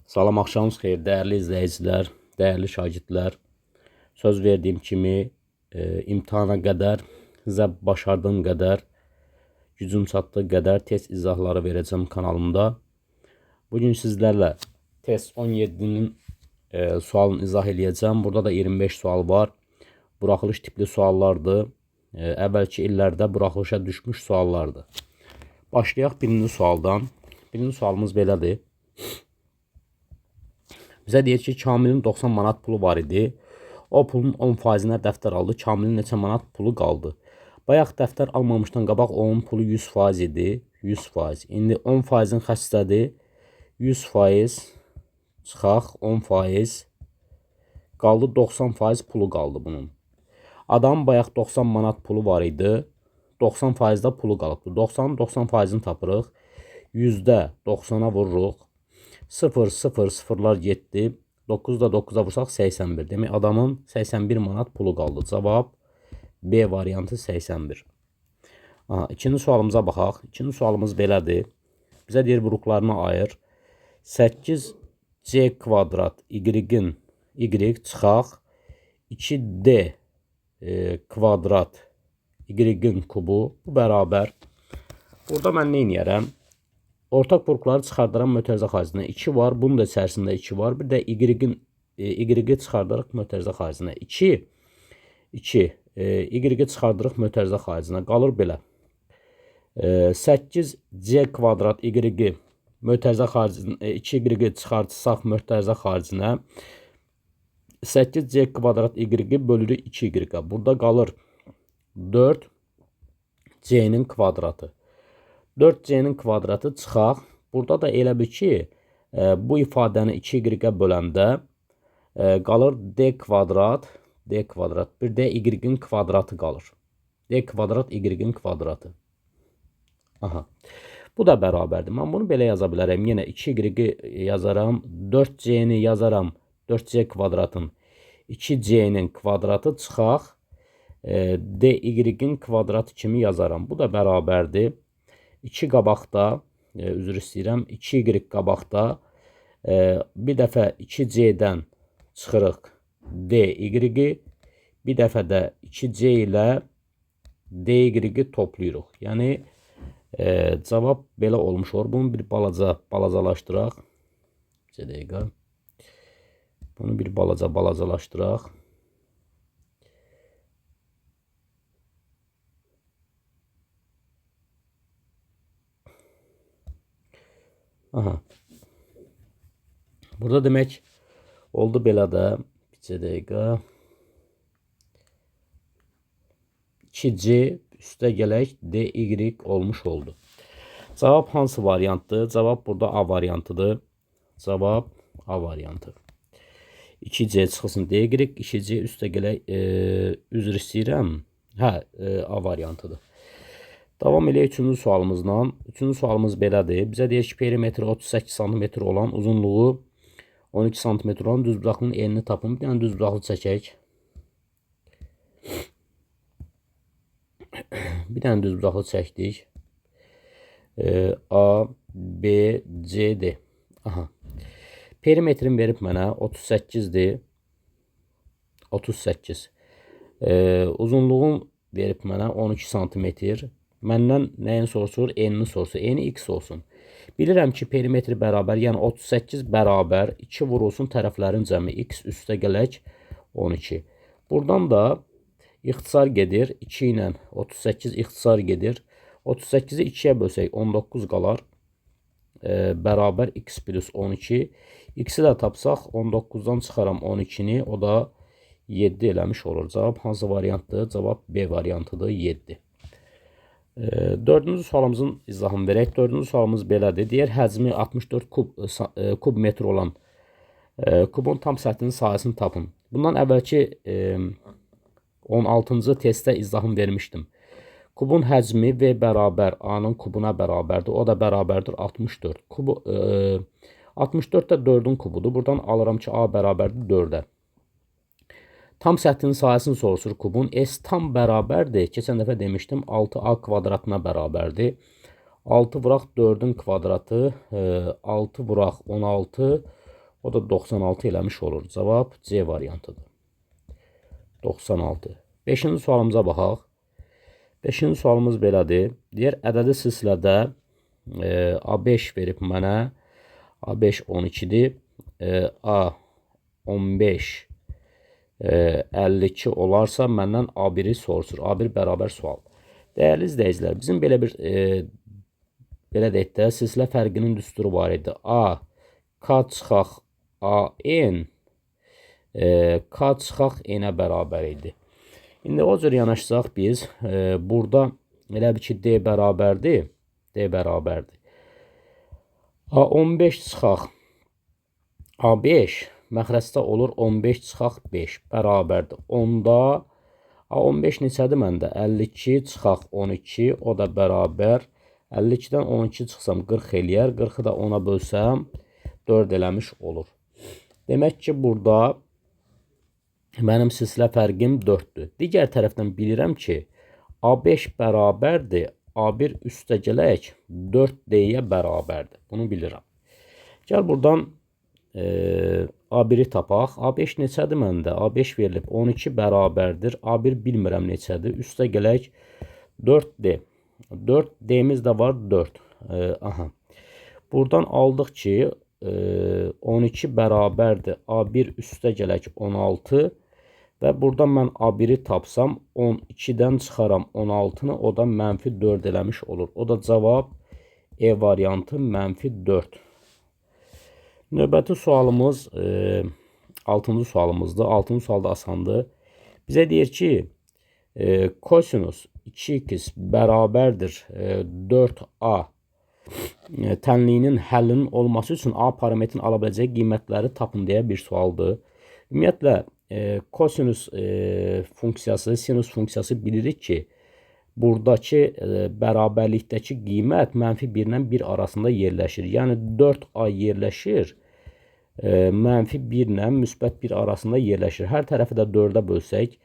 Salam, axşamınız xeyir, dəyərli izləyicilər, dəyərli şagirdlər. Söz verdiyim kimi imtahana qədər, sizə başardığım qədər, gücüm çatdığı qədər test izahları verəcəm kanalımda. Bugün sizlərlə test 17-nin sualını izah eləyəcəm. Burada da 25 sual var. Buraxılış tipli suallardır. Əvvəlki illərdə buraxılışa düşmüş suallardır. Başlayaq birinci sualdan. Birinci sualımız belədir. Bizə deyir ki, Kamilin 90 manat pulu var idi. O pulun 10%-nə dəftər aldı. Kamilin neçə manat pulu qaldı? Bayaq dəftər almamışdan qabaq onun pulu 100% idi. 100%. İndi 10%-in xərclədi. 100% çıxaq 10%. Qaldı 90% pulu qaldı bunun. Adamın bayaq 90 manat pulu var idi. 90%-də pulu qalıbdı. 90'ın 90%-ni tapırıq. Yüzdə 90'a vururuq. 0, 0, 0'lar getdi. 9'da 9'a vursak 81. Demək adamın 81 manat pulu qaldı. Cavab B variantı 81. İkinci sualımıza baxaq. İkinci sualımız belədir. Bizə deyir buruqlarını ayır. 8C kvadrat y-in y çıxaq 2D kvadrat y-in kubu bu bərabər. Burada mən nə edərəm? Ortaq buruqları çıxardıran mötərizə xaricinə 2 var. Bunun da içərisində 2 var. Bir də y-i çıxardaraq mötərizə xaricinə 2. Y-i çıxardırıq mötərizə xaricinə. Qalır belə. 8C kvadrat y-i mötərizə xaricinə 2y çıxartsaq mötərizə xaricinə 8C kvadrat y bölürük 2y. Burada qalır 4C'nin kvadratı. 4C'nin kvadratı çıxaq. Burada da elə bir ki, bu ifadəni 2y böləndə qalır D kvadrat, bir də y-in kvadratı qalır. D kvadrat y-in kvadratı. Bu da bərabərdir. Mən bunu belə yaza bilərəm. Yenə 2y yazaram, 4C-ni yazaram, 4C kvadratın 2C-nin kvadratı çıxaq. D-y-in kvadratı kimi yazaram. Bu da bərabərdir. 2 qabaqda, üzr istəyirəm, 2y qabaqda, bir dəfə 2C-dən çıxırıq D-y, bir dəfə də 2C ilə D-y toplayırıq. Yəni, cavab belə olmuş olur. Bunu bir balacalaşdıraq. Bir dəqiqə. Bunu bir balacalaşdıraq. Burada demək oldu belə də. Bir dəqiqə. 2C üstə gələk DY olmuş oldu. Cavab hansı variantdır? Cavab burada A variantıdır. Cavab A variantı. 2C çıxılsın DY, 2C üstə gələk, üzr istəyirəm. A variantıdır. Davam eləyək üçüncü sualımızla. Üçüncü sualımız belədir. Bizə deyir ki, perimetri 38 cm olan, uzunluğu 12 cm olan düz budaqlının enini tapın. Bir dənə düz budaqlı çəkək. Bir dənə düz budaqlı çəkdik. A, B, C, D. Perimetrin verib mənə 38-dir. 38. Uzunluğum verib mənə 12 cm. Məndən nəyin soruşur? Enini soruşur. Eni x olsun. Bilirəm ki, perimetri bərabər, yəni 38 bərabər 2 vurulsun tərəflərin cəmi x üstə gələk 12. Buradan da ixtisar gedir. 2 ilə 38 ixtisar gedir. 38-i 2-yə bölsək 19 qalar. Bərabər x plus 12. X-i də tapsaq 19-dan çıxaram 12-ni. O da 7 eləmiş olur. Cavab hansı variantdır? Cavab B variantıdır, 7. Dördüncü sualımızın izahını verək. Dördüncü sualımız belədir. Deyər, həcmi 64 kub metr olan kubun tam səthinin sahəsini tapın. Bundan əvvəlki 16-cı testdə izahını vermişdim. Kubun həcmi V bərabər A-nın kubuna bərabərdir. O da bərabərdir 64. 64 də 4-ün kubudur. Buradan alıram ki, A bərabərdir 4-ə. Tam səthinin sahəsini soruşur kubun. S tam bərabərdir. Keçən dəfə demişdim 6A kvadratına bərabərdir. 6 vuraq 4-ün kvadratı, 6 vuraq 16, O da 96 eləmiş olur. Cavab C variantıdır. 96. 5-ci sualımıza baxaq. 5-ci sualımız belədir. Deyir, ədədi silsilədə A5 verib mənə. A5 12-dir. A15 52 olarsa məndən A1-i soruşur. A1 bərabər sual. Dəyərli izləyicilər, bizim belə bir belə deyək də, silsilə fərqinin düsturu var idi. A, K çıxaq AN, K çıxaq N-ə bərabər idi. İndi o cür yanaşsaq biz, burada elə bir ki, D bərabərdir. D bərabərdir. A15 çıxaq A5 məxrəcdə olur 15 çıxaq 5 bərabərdir. Onda A15 neçədir məndə? 52 çıxaq 12, o da bərabər. 52-dən 12 çıxsam 40 eləyər. 40-ı da 10-a bölsəm 4 eləmiş olur. Demək ki, burada mənim silsilə fərqim 4-dür. Digər tərəfdən bilirəm ki, A5 bərabərdir. A1 üstə gələk 4D-yə bərabərdir. Bunu bilirəm. Gəl buradan A1-i tapaq. A5 neçədir məndə? A5 verilib 12 bərabərdir. A1 bilmirəm neçədir. Üstə gələk 4D. 4D-miz də var 4. Aha. Buradan aldıq ki 12 bərabərdir. A1 üstə gələk 16 və buradan mən A1-i tapsam 12-dən çıxaram 16-nı, o da mənfi 4 eləmiş olur. O da cavab E variantı mənfi 4. Növbəti sualımız 6-cı sualımızdır. 6-cı sual da asandır. Bizə deyir ki, kosinus 2x bərabərdir 4a tənliyinin həllinin olması üçün A parametrin ala biləcəyi qiymətləri tapın deyə bir sualdır. Ümumiyyətlə, kosinus funksiyası, sinus funksiyası bilirik ki, buradakı bərabərlikdəki qiymət mənfi 1 ilə 1 arasında yerləşir. Yəni 4a yerləşir, mənfi 1 ilə müsbət 1 arasında yerləşir. Hər tərəfi də 4-ə bölsək,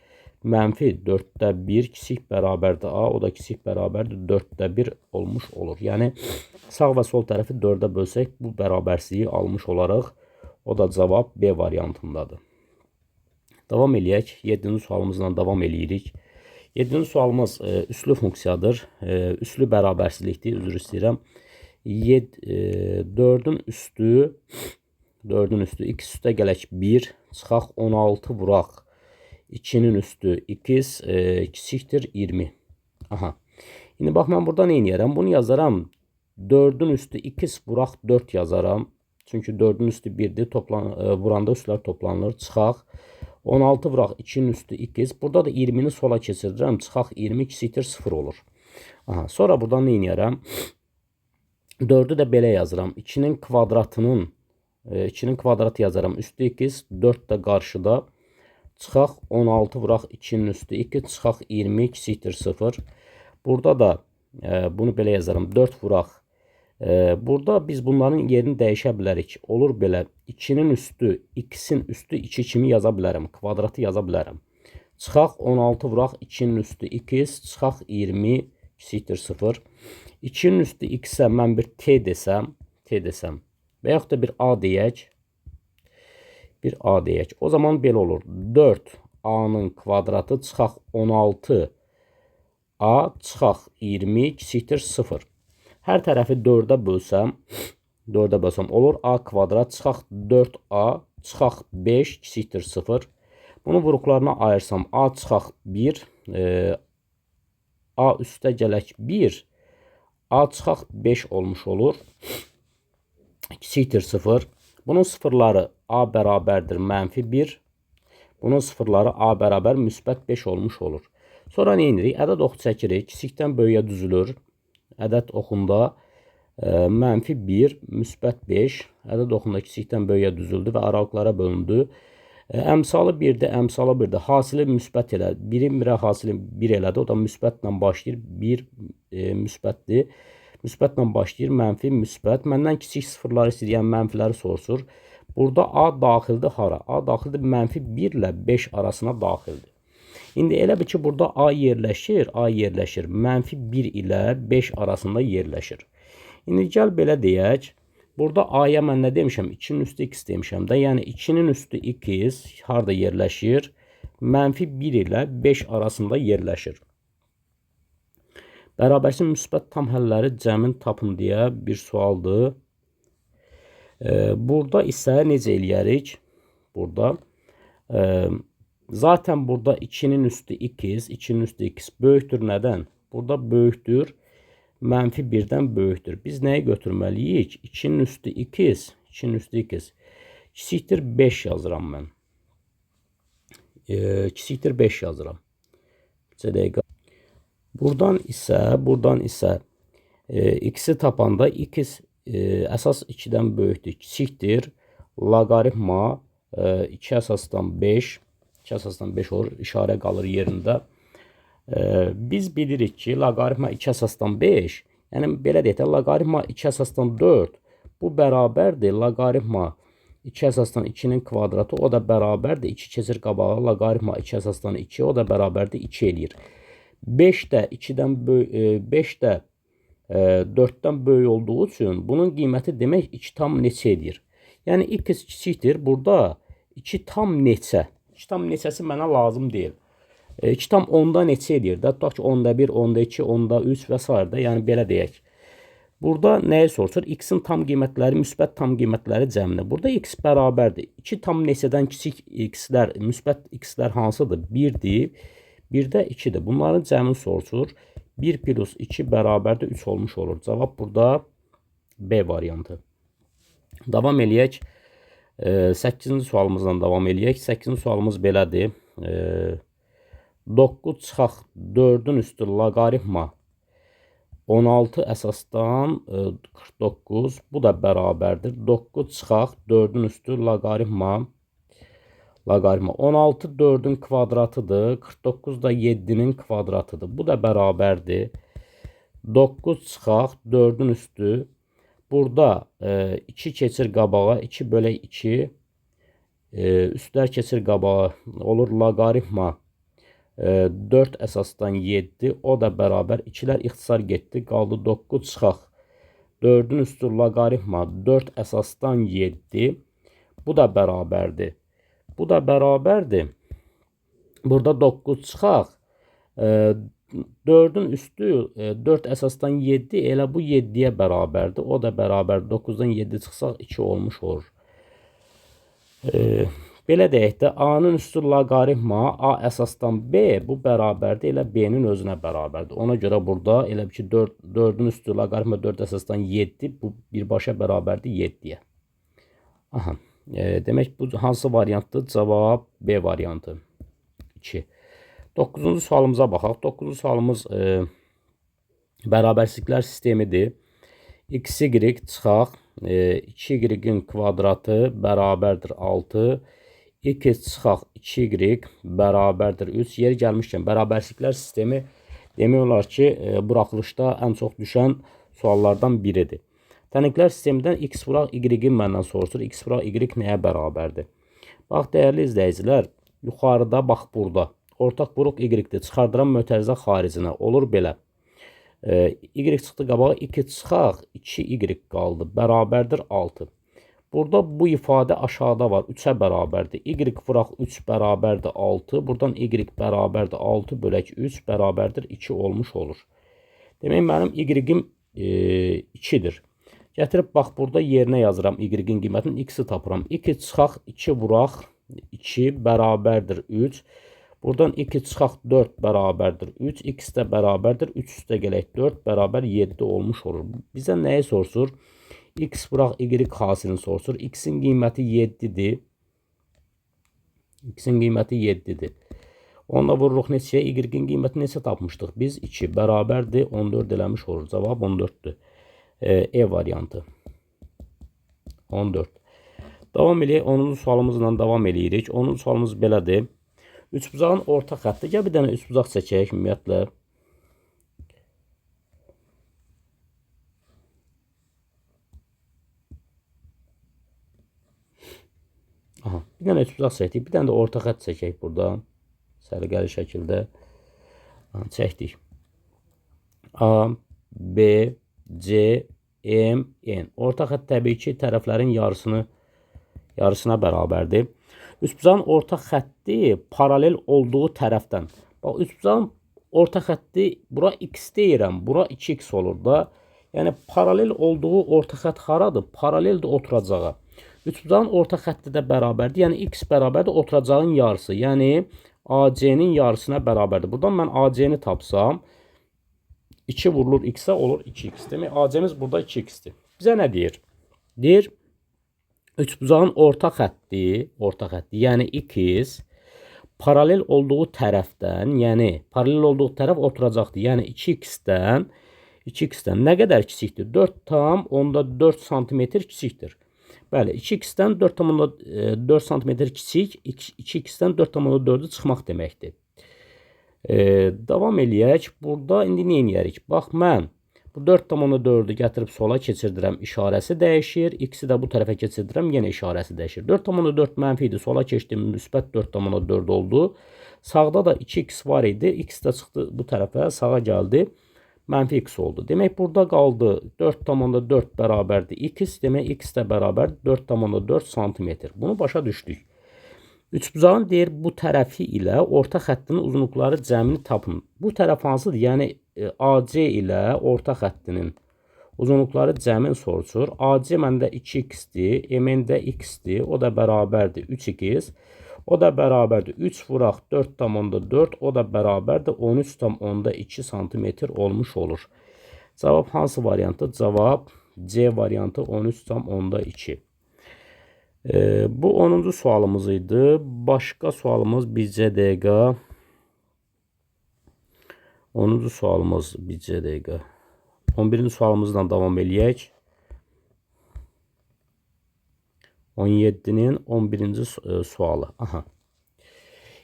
mənfi 4-də 1 kiçik bərabərdir A, o da kiçik bərabərdir 4-də 1 olmuş olur. Yəni sağ və sol tərəfi 4-ə bölsək, bu bərabərsizliyi almış olaraq, o da cavab B variantındadır. Davam eləyək. 7-ci sualımızla davam eləyirik. 7-ci sualımız üslü funksiyadır. Üslü bərabərsizlikdir, üzr istəyirəm. 4-ün üstü x üstə gələk 1, çıxaq 16 vuraq. 2-nin üstü x kiçikdir 20. Aha. İndi bax, mən burada nə edərəm? Bunu yazaram. 4-ün üstü x vuraq 4 yazaram. Çünki 4-ün üstü 1-dir. Vuranda üstlər toplanılır. Çıxaq 16 vuraq 2-nin üstü x. Burada da 20-ni sola keçirdirəm. Çıxaq 20 kiçikdir 0 olur. Aha. Sonra buradan nə edərəm? 4-ü də belə yazıram. 2-nin kvadratı yazaram. Üstü x, 4 də qarşıda. Çıxaq 16 vuraq 2-nin üstü x. Çıxaq 20 kiçikdir 0. Burada da bunu belə yazaram. 4 vuraq. Burada biz bunların yerini dəyişə bilərik. Olur belə. 2-nin üstü, x-in üstü 2 kimi yaza bilərəm. Kvadratı yaza bilərəm. Çıxaq 16 vuraq 2-nin üstü x. Çıxaq 20 kiçikdir 0. 2-nin üstü x-ə mən bir t desəm və yaxud da bir a deyək. O zaman belə olur. 4a-nın kvadratı çıxaq 16 a çıxaq 20 kiçikdir 0. Hər tərəfi 4-ə bölsəm olur. A kvadrat çıxaq 4a çıxaq 5 kiçikdir 0. Bunu vuruqlarına ayırsam a çıxaq 1, a üstə gələk 1, a çıxaq 5 olmuş olur. Kiçikdir 0. Bunun sıfırları a bərabərdir mənfi 1. Bunun sıfırları a bərabər müsbət 5 olmuş olur. Sonra nə edirik? Ədəd oxu çəkirik. Kiçikdən böyüyə düzülür. Ədəd oxunda mənfi 1, müsbət 5. Ədəd oxunda kiçikdən böyüyə düzüldü və aralıqlara bölündü. Əmsalı 1-də, əmsalı 1-də. Hasili müsbət elə. 1-in 1-ə hasili 1 elədi. O da müsbətlə başlayır. 1 müsbətdir. Müsbətlə başlayır. Mənfi, müsbət. Məndən kiçik sıfırları istəyir, yəni mənfiləri soruşur. Burada a daxildir hara? A daxildir mənfi 1 ilə 5 arasına daxildir. İndi elə bir ki, burada a yerləşir. Mənfi 1 ilə 5 arasında yerləşir. İndi gəl belə deyək. Burada a'ya mən nə demişəm? 2'nin üstü x demişəm də. Yəni 2'nin üstü x harda yerləşir? -1 ilə 5 arasında yerləşir. Bərabərsin müsbət tam həlləri cəmin tapın deyə bir sualdır. Burada isə necə eləyərik? Burada zaten burada 2'nin üstü x, 2'nin üstü x böyükdür nədən? Burada böyükdür. -1'dən böyükdür. Biz nəyi götürməliyik? 2'nin üstü x, 2'nin üstü x. Kiçikdir 5 yazıram mən. Kiçikdir 5 yazıram. Buradan isə x'i tapanda x əsas 2'dən böyükdür. Kiçikdir. Loqaritma 2 əsasdan 5. 2 əsasdan 5 olur. İşarə qalır yerində. Biz bilirik ki, loqaritma 2 əsasdan 5. Yəni, belə deyək də, loqaritma 2 əsasdan 4. Bu bərabərdir. Loqaritma 2 əsasdan 2'nin kvadratı, o da bərabərdir. 2 keçir qabağa. Loqaritma 2 əsasdan 2, o da bərabərdir 2 eləyir. 5 də 2'dən böyük, 5 də 4'dən böyük olduğu üçün bunun qiyməti demək 2 tam neçə edir? Yəni, x kiçikdir. Burada 2 tam neçə? 2 tam neçəsi mənə lazım deyil. 2 tam 10'da neçə edir? Tutaq ki, 10'da 1, 10'da 2, 10'da 3 və s. Yəni, belə deyək. Burada nəyi soruşur? X'in tam qiymətləri, müsbət tam qiymətləri cəmini. Burada x bərabərdir. 2 tam neçədən kiçik x'lər, müsbət x'lər hansıdır? 1'dir. 1'də 2'dir. Bunların cəmini soruşur. 1 plus 2 bərabərdir 3 olmuş olur. Cavab burada B variantı. Davam eləyək. 8-ci sualımızdan davam eləyək. 8-ci sualımız belədir. 9 çıxaq 4'ün üstü loqaritma 16 əsasdan 49. Bu da bərabərdir. 9 çıxaq 4'ün üstü loqaritma 16 4'ün kvadratıdır. 49 da 7'nin kvadratıdır. Bu da bərabərdir. 9 çıxaq 4'ün üstü. Burada 2 keçir qabağa. 2 bölək 2. Üstlər keçir qabağa. Olur loqaritma 4 əsasdan 7. O da bərabər. 2'lər ixtisar getdi. Qaldı 9 çıxaq 4'ün üstü loqaritma 4 əsasdan 7. Bu da bərabərdir. Bu da bərabərdir. Burada 9 çıxaq 4'ün üstü 4 əsasdan 7 elə bu 7'yə bərabərdir. O da bərabər 9'dan 7 çıxsaq 2 olmuş olur. Belə deyək də, A-nın üstü loqaritma A əsasdan B, bu bərabərdir, elə B-nin özünə bərabərdir. Ona görə burada elə ki 4'ün üstü loqaritma 4 əsasdan 7, bu birbaşa bərabərdir 7'yə. Aha. Demək, bu hansı variantdır? Cavab B variantı. 2. 9-cu sualımıza baxaq. 9-cu sualımız bərabərsizliklər sistemidir. X, Y çıxaq 2y'in kvadratı bərabərdir 6. X çıxaq 2y bərabərdir 3. Yeri gəlmişkən bərabərsizliklər sistemi demək olar ki, buraxılışda ən çox düşən suallardan biridir. Tənqidlər sistemindən x vuraq y-in məndən soruşur. X vuraq y nəyə bərabərdir? Bax, dəyərli izləyicilər, yuxarıda, bax burada. Ortaq buruq y-dir. Çıxardıran mötərizə xaricinə. Olur belə. Y çıxdı qabağa, 2 çıxaq, 2y qaldı. Bərabərdir 6. Burada bu ifadə aşağıda var. 3'ə bərabərdir. Y vuraq 3 bərabərdir 6. Buradan y bərabərdir 6 bölək 3 bərabərdir 2 olmuş olur. Demək, mənim y-im 2'dir. Gətirib, bax, burada yerinə yazıram y-in qiymətini, x-i tapıram. 2 çıxaq 2 vuraq 2 bərabərdir 3. Buradan 2 çıxaq 4 bərabərdir 3. X də bərabərdir 3 üstə gələk 4 bərabər 7 olmuş olur. Bizə nəyi soruşur? X vuraq y hasilini soruşur. X-in qiyməti 7'dir. X-in qiyməti 7'dir. Onunla vururuq neçəyə? Y-in qiyməti neçə tapmışdıq? Biz 2 bərabərdir 14 eləmiş olur. Cavab 14'dür. E variantı. 14. Davam eləyək. 10-cu sualımızla davam eləyirik. 10-cu sualımız belədir. Üçbucağın orta xətti. Gəl bir dənə üçbucaq çəkək ümumiyyətlə. Aha, bir dənə üçbucaq çəkdik. Bir dənə də orta xətt çəkək burada. Səliqəli şəkildə çəkdik. A, B, C, MN. Orta xətt təbii ki, tərəflərin yarısına bərabərdir. Üçbucağın orta xətti paralel olduğu tərəfdən. Bax, üçbucağın orta xətti, bura x deyirəm, bura 2x olur da. Yəni, paralel olduğu orta xətt haradır? Paraleldir oturacağa. Üçbucağın orta xətti də bərabərdir. Yəni, x bərabərdir oturacağın yarısı. Yəni, AC-nin yarısına bərabərdir. Buradan mən AC-ni tapsam, 2 vurulur x-ə olur 2x. Demək, AC-miz burada 2x-dir. Bizə nə deyir? Deyir, üçbucağın orta xətti, yəni x, paralel olduğu tərəfdən, yəni paralel olduğu tərəf oturacaqdır. Yəni 2x-dən nə qədər kiçikdir? 4,4 cm kiçikdir. Bəli, 2x-dən 4,4 cm kiçik, 2x-dən 4,4-ü çıxmaq deməkdir. Davam eləyək. Burada indi nə edərik? Bax, mən bu 4,4-ü gətirib sola keçirdirəm, işarəsi dəyişir. X-i də bu tərəfə keçirdirəm, yenə işarəsi dəyişir. 4,4 mənfi idi, sola keçdim, müsbət 4,4 oldu. Sağda da 2x var idi, x də çıxdı bu tərəfə, sağa gəldi, mənfi x oldu. Demək, burada qaldı 4,4 bərabərdir x, demək, x də bərabər 4,4 cm. Bunu başa düşdük. Üçbucağın deyir, bu tərəfi ilə orta xəttinin uzunluqları cəmini tapın. Bu tərəf hansıdır? Yəni, AC ilə orta xəttinin uzunluqları cəmin soruşur. AC məndə 2x-dir, MN də x-dir, o da bərabərdir 3x, o da bərabərdir 3 vuraq 4,4, o da bərabərdir 13,2 cm olmuş olur. Cavab hansı variantdır? Cavab C variantı 13,2. Bu 10-cu sualımız idi. Başqa sualımız bircə dəqiqə. 10-cu sualımız bircə dəqiqə. 11-ci sualımızdan davam eləyək. 17-nin 11-ci sualı. Aha.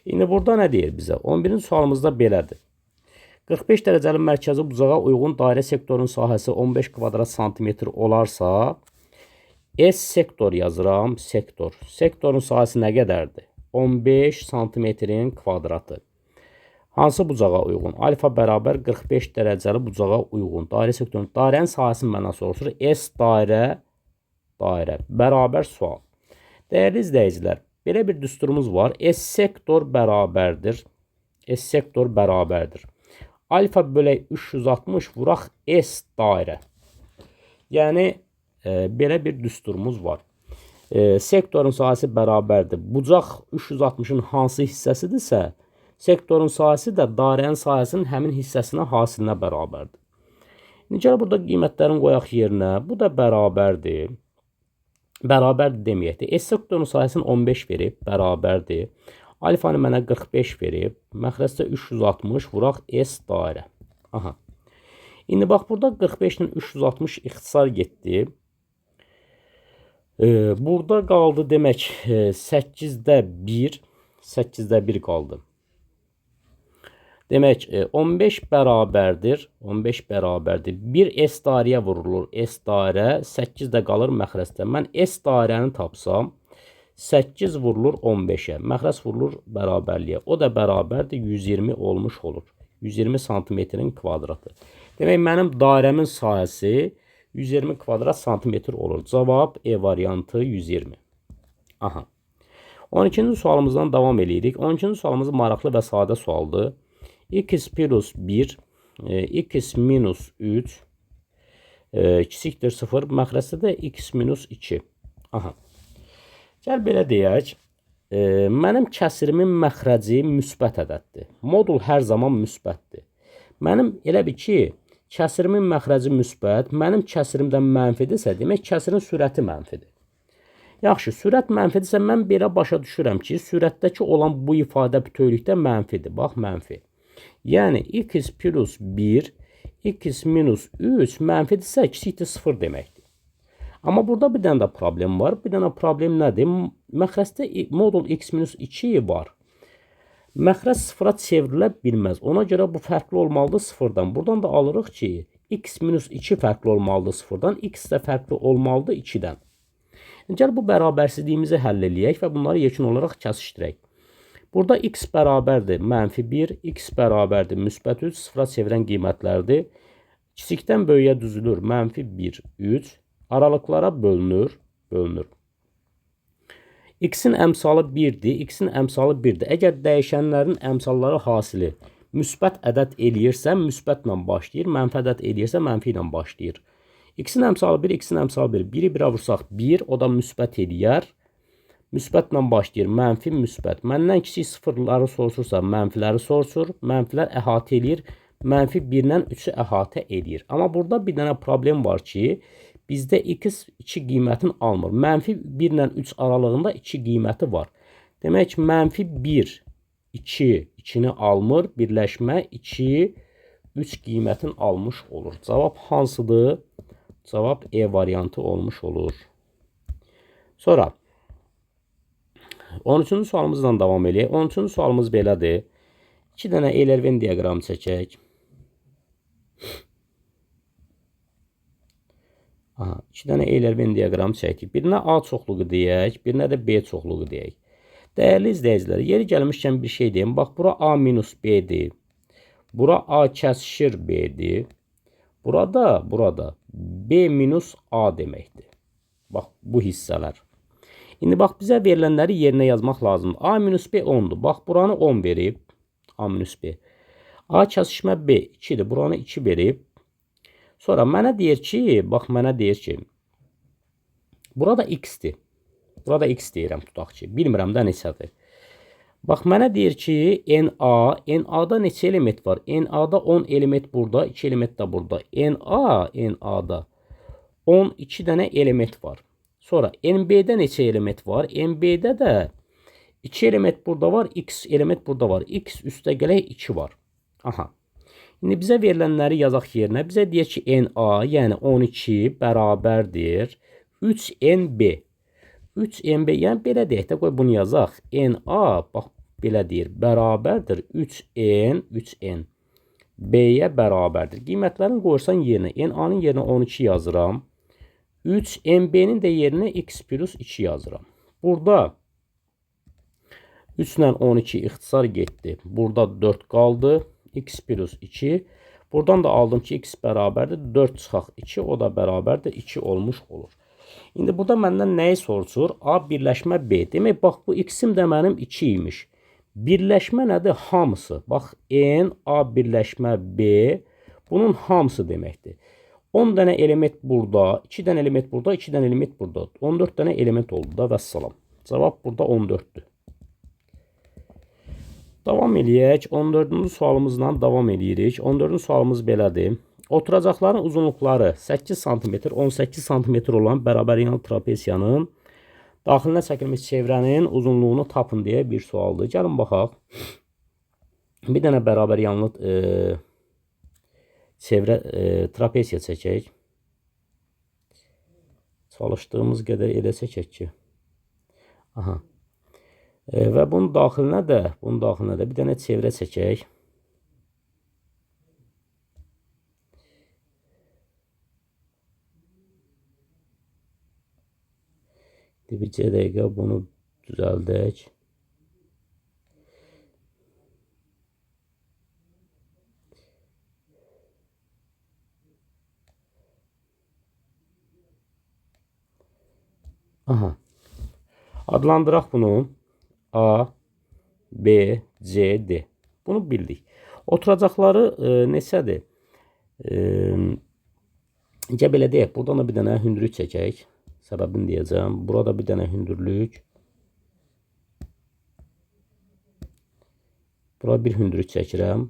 İndi burada nə deyir bizə? 11-ci sualımızda belədir. 45 dərəcəli mərkəzi bucağa uyğun dairə sektorun sahəsi 15 kvadrat santimetr olarsa, S sektor yazıram, sektor. Sektorun sahəsi nə qədərdir? 15 santimetrin kvadratı. Hansı bucağa uyğun? Alfa bərabər 45 dərəcəli bucağa uyğun. Dairə sektorun, dairənin sahəsini məndən soruşur. S dairə, bərabər sual. Dəyərli izləyicilər, belə bir düsturumuz var. S sektor bərabərdir. Alfa bölək 360 vuraq S dairə. Yəni, belə bir düsturumuz var. Sektorun sahəsi bərabərdir. Bucaq 360-ın hansı hissəsidirsə, sektorun sahəsi də dairənin sahəsinin həmin hissəsinə, hasilinə bərabərdir. İndi gəl burada qiymətlərini qoyaq yerinə. Bu da bərabərdir. Bərabərdir deməyəkdir. S sektorun sahəsini 15 verib, bərabərdir. Alfanı mənə 45 verib. Məxrəcdə 360 vuraq S dairə. Aha. İndi bax, burada 45-dən 360 ixtisar getdi. Burada qaldı demək 8-də 1 qaldı. Demək 15 bərabərdir. 1 S dairəyə vurulur. S dairə 8-də qalır məxrəcdə. Mən S dairəni tapsam 8 vurulur 15-ə. Məxrəc vurulur bərabərliyə. O da bərabərdir 120 olmuş olur. 120 santimetrin kvadratı. Demək, mənim dairəmin sahəsi 120 kvadrat santimetr olur. Cavab E variantı 120. Aha. 12-ci sualımızdan davam edirik. 12-ci sualımız maraqlı və sadə sualdır. X plus 1, x minus 3, kiçikdir 0, məxrəcdə də x minus 2. Aha. Gəl belə deyək. Mənim kəsirimin məxrəci müsbət ədəddir. Modul hər zaman müsbətdir. Mənim elə bir ki, kəsirimin məxrəci müsbət, mənim kəsirimdən mənfidirsə, demək kəsirin sürəti mənfidir. Yaxşı, sürət mənfidirsə, mən belə başa düşürəm ki, sürətdəki olan bu ifadə bütövlükdə mənfidir. Bax, mənfi. Yəni, x plus 1, x minus 3 mənfidirsə, kiçikdir 0 deməkdir. Amma burada bir dənə də problem var. Bir dənə problem nədir? Məxrəcdə modul x minus 2 var. Məxrəc 0-a çevrilə bilməz. Ona görə bu fərqli olmalıdır 0-dan. Buradan da alırıq ki, x minus 2 fərqli olmalıdır 0-dan, x də fərqli olmalıdır 2-dən. Gəl bu bərabərsizliyimizi həll eləyək və bunları yekun olaraq kəsişdirək. Burada x bərabərdir -1, x bərabərdir -3, 0-a çevirən qiymətlərdir. Kiçikdən böyüyə düzülür. -1, 3. Aralıqlara bölünür. X-in əmsalı 1-dir. X-in əmsalı 1-dir. Əgər dəyişənlərin əmsalları hasili müsbət ədəd eləyirsə, müsbətlə başlayır. Mənfi ədəd eləyirsə, mənfi ilə başlayır. X-in əmsalı 1, X-in əmsalı 1. 1-i 1-ə vursaq 1, o da müsbət eləyər. Müsbətlə başlayır. Mənfi, müsbət. Məndən kiçik sıfırları soruşursa, mənfiləri soruşur. Mənfilər əhatə eləyir. Mənfi 1-lə 3-ü əhatə eləyir. Amma burada bir dənə problem var ki, bizdə x 2 qiymətini almır. Mənfi 1 ilə 3 aralığında 2 qiyməti var. Demək ki, mənfi 1, 2, 2-ni almır. Birləşmə 2, 3 qiymətini almış olur. Cavab hansıdır? Cavab E variantı olmuş olur. Sonra 13-cü sualımızdan davam edək. 13-cü sualımız belədir. 2 dənə Eiler-Venn diaqramı çəkək. Aha, 2 dənə Eiler-Venn diaqramı çəkdik. Birinə A çoxluğu deyək, birinə də B çoxluğu deyək. Dəyərli izləyicilər, yeri gəlmişkən bir şey deyim. Bax, bura A minus B'dir. Bura A kəsişir B'dir. Burada B minus A deməkdir. Bax, bu hissələr. İndi bax, bizə verilənləri yerinə yazmaq lazımdır. A minus B 10'dur. Bax, buranı 10 verib. A minus B. A kəsişmə B 2'dir. Buranı 2 verib. Sonra mənə deyir ki, bax, mənə deyir ki, burada X-dir. Burada X deyirəm, tutaq ki. Bilmirəm də neçədir. Bax, mənə deyir ki, NA-da neçə element var? NA-da 10 element burada, 2 element də burada. NA-da 12 dənə element var. Sonra NB-də neçə element var? NB-də də 2 element burada var, X element burada var. X üstə gələk 2 var. Aha. İndi bizə verilənləri yazaq yerinə. Bizə deyir ki, NA, yəni 12 bərabərdir 3NB. 3NB, yəni belə deyək də, qoy bunu yazaq. NA, bax, belə deyir, bərabərdir 3N. B-yə bərabərdir. Qiymətlərini qoyursan yerinə. NA-nın yerinə 12 yazıram. 3NB-nin də yerinə X plus 2 yazıram. Burada 3 ilə 12 ixtisar getdi. Burada 4 qaldı. X plus 2. Buradan da aldım ki, X bərabərdir 4 çıxaq 2. O da bərabərdir 2 olmuş olur. İndi burada məndən nəyi soruşur? A birləşmə B. Demək, bax, bu X-im də mənim 2 imiş. Birləşmə nədir? Hamısı. Bax, N, A birləşmə B. Bunun hamısı deməkdir. 10 dənə element burada, 2 dənə element burada, 2 dənə element burada. 14 dənə element oldu da, vəssalam. Cavab burada 14'dür. Davam eləyək. 14-cü sualımızla davam edirik. 14-cü sualımız belədir. Oturacaqların uzunluqları 8 cm, 18 cm olan bərabəryanlı trapesiyanın daxilinə çəkilmiş çevrənin uzunluğunu tapın deyə bir sualdır. Gəlin baxaq. Bir dənə bərabəryanlı çevrə trapesiya çəkək. Çalışdığımız qədər elə çəkək ki. Aha. Və bunun daxilinə də bir dənə çevrə çəkək. Bir dəqiqə bunu düzəldək. Aha. Adlandıraq bunu. A, B, C, D. Bunu bildik. Oturacaqları neçədir? Belə deyək, buradan da bir dənə hündürlük çəkək. Səbəbini deyəcəm. Burada bir dənə hündürlük. Bura bir hündürlük çəkirəm.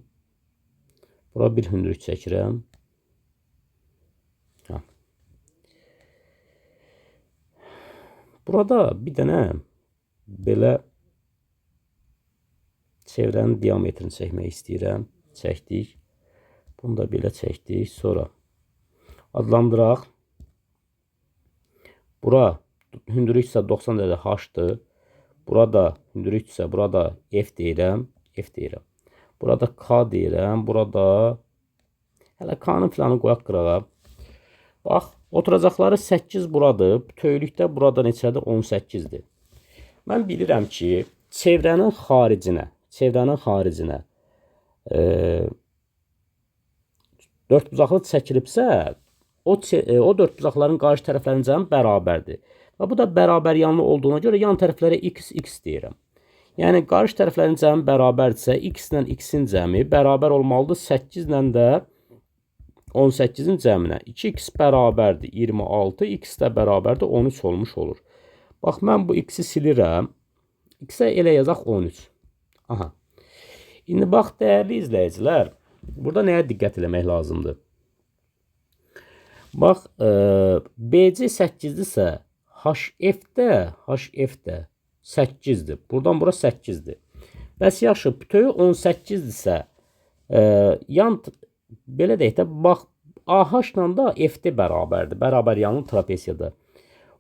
Bura bir hündürlük çəkirəm. Burada bir dənə belə çevrənin diametrini çəkmək istəyirəm. Çəkdik. Bunu da belə çəkdik. Sonra adlandıraq. Bura hündürlük isə 90 dərəcə H-dır. Burada hündürlük isə burada F deyirəm. F deyirəm. Burada K deyirəm. Burada hələ K-nın filanı qoyaq qırağa. Bax, oturacaqları 8 buradır. Bütövlükdə burada neçədir? 18'dir. Mən bilirəm ki, çevrənin xaricinə dördbucaqlı çəkilibsə, o dördbucaqların qarşı tərəflərinin cəmi bərabərdir. Və bu da bərabər yanlı olduğuna görə yan tərəflərə x deyirəm. Yəni qarşı tərəflərin cəmi bərabərdirsə, x ilə x-in cəmi bərabər olmalıdır 8 ilə də 18-in cəminə. 2x bərabərdir 26, x də bərabərdir 13 olmuş olur. Bax, mən bu x-i silirəm. X-ə elə yazaq 13. Aha. İndi bax, dəyərli izləyicilər, burada nəyə diqqət eləmək lazımdır? Bax, BC 8-dirsə, HF-də 8-dir. Buradan bura 8-dir. Bəs yaxşı, bütöv 18-dirsə, belə deyək də, bax, AH-la da F-də bərabərdir. Bərabər yanlı trapesiyada.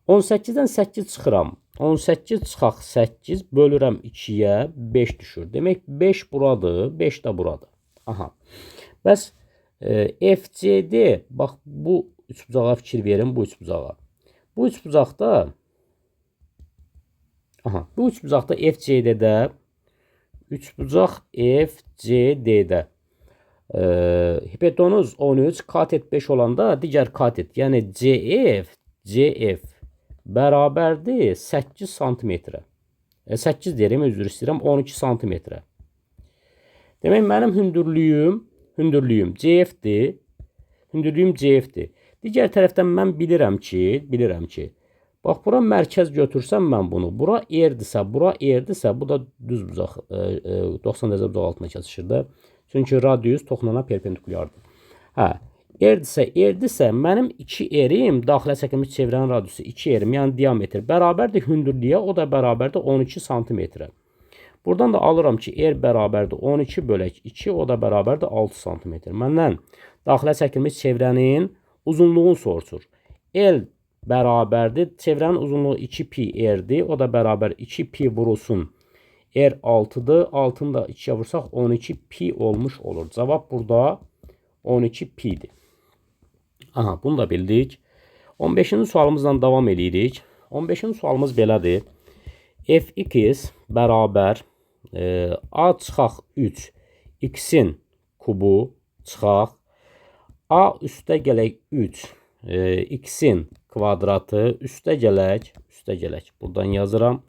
18-dən 8 çıxıram. 18 çıxaq 8, bölürəm 2-yə, 5 düşür. Demək, 5 buradır, 5 də buradır. Aha. Bəs FCD, bax, bu üçbucağa fikir verin, bu üçbucağa. Bu üçbucaqda, bu üçbucaqda FCD-də, üçbucaq FCD-də hipotenuz 13, katet 5 olanda digər katet, yəni CF bərabərdir 8 santimetrə. 8 deyirəm, üzr istəyirəm, 12 santimetrə. Demək, mənim hündürlüyüm CF-dir. Hündürlüyüm CF-dir. Digər tərəfdən mən bilirəm ki, bax, bura mərkəz götürsəm mən bunu, bura R-dirsə, bu da düz bucaq, 90 dərəcə bucaq altına kəsişir də. Çünki radius toxunana perpendikulyardır. R-dirsə, mənim 2R-im, daxilə çəkilmiş çevrənin radiusu 2R-im, yəni diametr bərabərdir hündürlüyə, o da bərabərdir 12 santimetrə. Buradan da alıram ki, R bərabərdir 12 bölək 2, o da bərabərdir 6 santimetr. Məndən daxilə çəkilmiş çevrənin uzunluğunu soruşur. L bərabərdir, çevrənin uzunluğu 2pi R-dir, o da bərabər 2pi vurulsun R 6-dır, 6-nı da 2-yə vursaq 12pi olmuş olur. Cavab burada 12pi'dir. Aha, bunu da bildik. 15-ci sualımızla davam edirik. 15-ci sualımız belədir. Fx bərabər A çıxaq 3, x-in kubu çıxaq A üstə gələk 3, x-in kvadratı üstə gələk, buradan yazıram.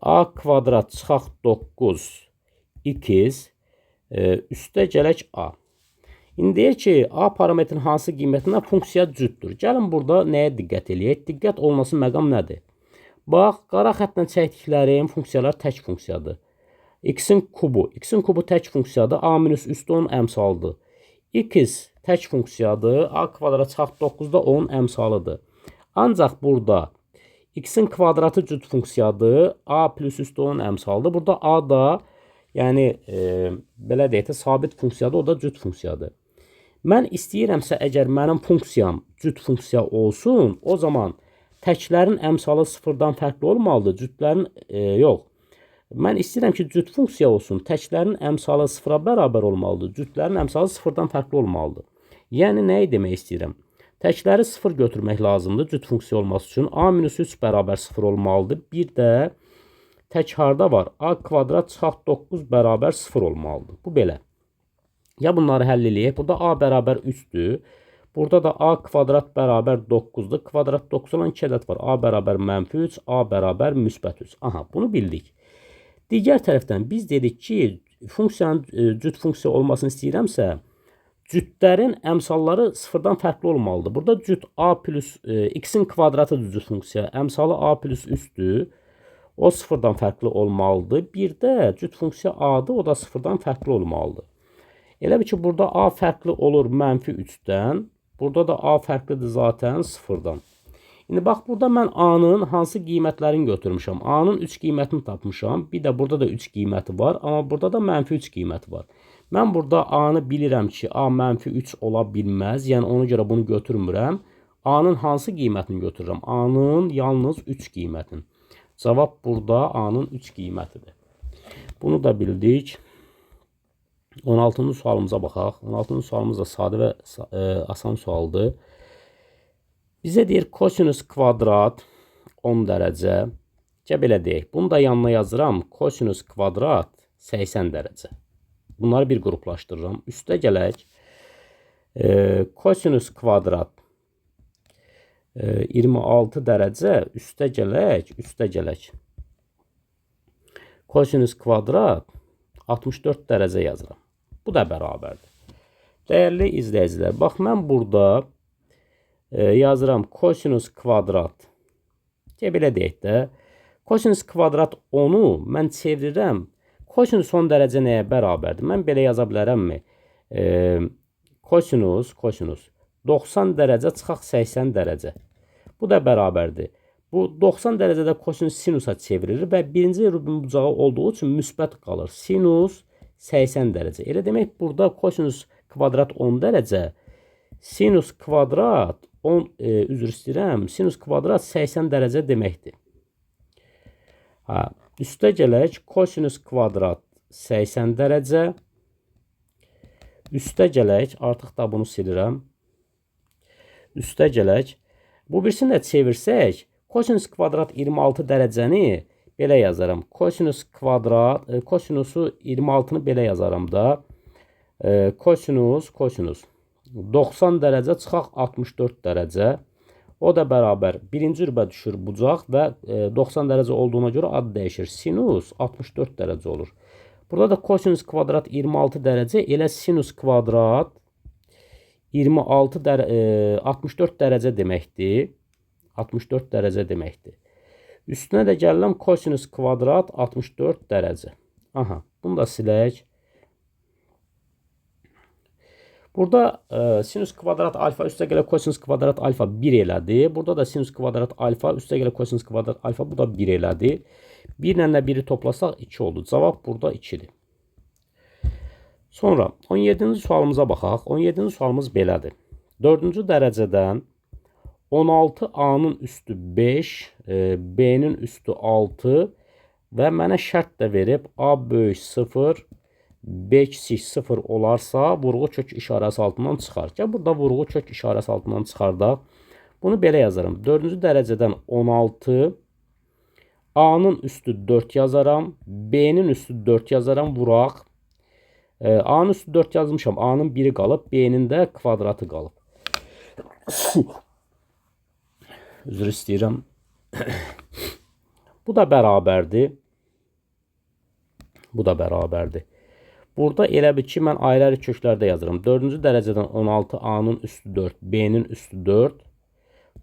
A kvadrat çıxaq 9, x üstə gələk A. İndi deyir ki, A parametrin hansı qiymətinə funksiya cütdür. Gəlin burada nəyə diqqət eləyək? Diqqət olması məqam nədir? Bax, qara xətlə çəkdiklərim funksiyalar tək funksiyadır. X-in kubu tək funksiyadır. A minus üstü onun əmsalıdır. X tək funksiyadır. A kvadrat çıxaq 9-da onun əmsalıdır. Ancaq burada x-in kvadratı cüt funksiyadır. A plus üstü onun əmsalıdır. Burada A da, yəni, belə deyək də, sabit funksiyadır. O da cüt funksiyadır. Mən istəyirəmsə, əgər mənim funksiyam cüt funksiya olsun, o zaman təklərin əmsalı sıfırdan fərqli olmalıdır. Cütlərin, yox. Mən istəyirəm ki, cüt funksiya olsun, təklərin əmsalı sıfıra bərabər olmalıdır. Cütlərin əmsalı sıfırdan fərqli olmalıdır. Yəni, nəyi demək istəyirəm? Təkləri sıfır götürmək lazımdır cüt funksiya olması üçün. A minus 3 bərabər sıfır olmalıdır. Bir də tək harda var? A kvadrat çıxaq 9 bərabər sıfır olmalıdır. Bu belə. Ya bunları həll eləyək. Burada A bərabər 3-dür. Burada da A kvadrat bərabər 9-dur. Kvadrat 9 olan 2 ədəd var. A bərabər mənfi 3, A bərabər müsbət 3. Aha, bunu bildik. Digər tərəfdən biz dedik ki, funksiyanın cüt funksiya olmasını istəyirəmsə, cütlərin əmsalları sıfırdan fərqli olmalıdır. Burada cüt A plus x-in kvadratı cüt funksiya, əmsalı A plus 3-dür. O sıfırdan fərqli olmalıdır. Bir də cüt funksiya A-dır, o da sıfırdan fərqli olmalıdır. Elə bir ki, burada A fərqli olur mənfi 3-dən. Burada da A fərqlidir zaten sıfırdan. İndi bax, burada mən A-nın hansı qiymətlərini götürmüşəm. A-nın 3 qiymətini tapmışam. Bir də burada da 3 qiyməti var. Amma burada da mənfi 3 qiyməti var. Mən burada A-nı bilirəm ki, A mənfi 3 ola bilməz. Yəni, ona görə bunu götürmürəm. A-nın hansı qiymətini götürürəm? A-nın yalnız 3 qiymətini. Cavab burada A-nın 3 qiymətidir. Bunu da bildik. 16-cı sualımıza baxaq. 16-cı sualımız da sadə və asan sualdır. Bizə deyir kosinus kvadrat 10 dərəcə. Belə deyək. Bunu da yanına yazıram. Kosinus kvadrat 80 dərəcə. Bunları bir qruplaşdırıram. Üstə gələk. Kosinus kvadrat 26 dərəcə üstə gələk. Kosinus kvadrat 64 dərəcə yazıram. Bu da bərabərdir. Dəyərli izləyicilər, bax mən burada yazıram kosinus kvadrat. Belə deyək də, kosinus kvadrat 10-u mən çevirirəm. Kosinus 10 dərəcə nəyə bərabərdir? Mən belə yaza bilərəmmi? Kosinus 90 dərəcə çıxaq 80 dərəcə. Bu da bərabərdir. Bu 90 dərəcədə kosinus sinusa çevrilir və birinci rubin bucağı olduğu üçün müsbət qalır. Sinus 80 dərəcə. Elə demək burada kosinus kvadrat 10 dərəcə, sinus kvadrat sinus kvadrat 80 dərəcə deməkdir. Üstə gələk kosinus kvadrat 80 dərəcə. Üstə gələk, artıq da bunu silirəm. Üstə gələk. Bu birisini də çevirsək, kosinus kvadrat 26 dərəcəni belə yazaram. Kosinusu 26-nı belə yazaram da. Kosinus 90 dərəcə çıxaq 64 dərəcə. O da bərabər birinci rübə düşür bucaq və 90 dərəcə olduğuna görə ad dəyişir. Sinus 64 dərəcə olur. Burada da kosinus kvadrat 26 dərəcə elə sinus kvadrat 64 dərəcə deməkdir. 64 dərəcə deməkdir. Üstünə də gəlirəm kosinus kvadrat 64 dərəcə. Bunu da silək. Burada sinus kvadrat alfa üstə gələ kosinus kvadrat alfa 1 elədi. Burada da sinus kvadrat alfa üstə gələ kosinus kvadrat alfa, bu da 1 elədi. 1 ilə də 1-i toplasaq 2 oldu. Cavab burada 2-dir. Sonra 17-ci sualımıza baxaq. 17-ci sualımız belədir. 4-cü dərəcədən 16A-nın üstü 5, B-nin üstü 6 və mənə şərt də verib A böyük 0, B kiçik 0 olarsa vurğu kök işarəsi altından çıxar. Burada vurğu kök işarəsi altından çıxardaq. Bunu belə yazarım. 4-cü dərəcədən 16, A-nın üstü 4 yazaram, B-nin üstü 4 yazaram, vuraq. A-nın üstü 4 yazmışam, A-nın 1-i qalıb, B-nin də kvadratı qalıb. Üzr istəyirəm. Bu da bərabərdir. Bu da bərabərdir. Burada elə bir ki, mən ayrı köklərdə yazıram. 4-cü dərəcədən 16, A-nın üstü 4, B-nin üstü 4.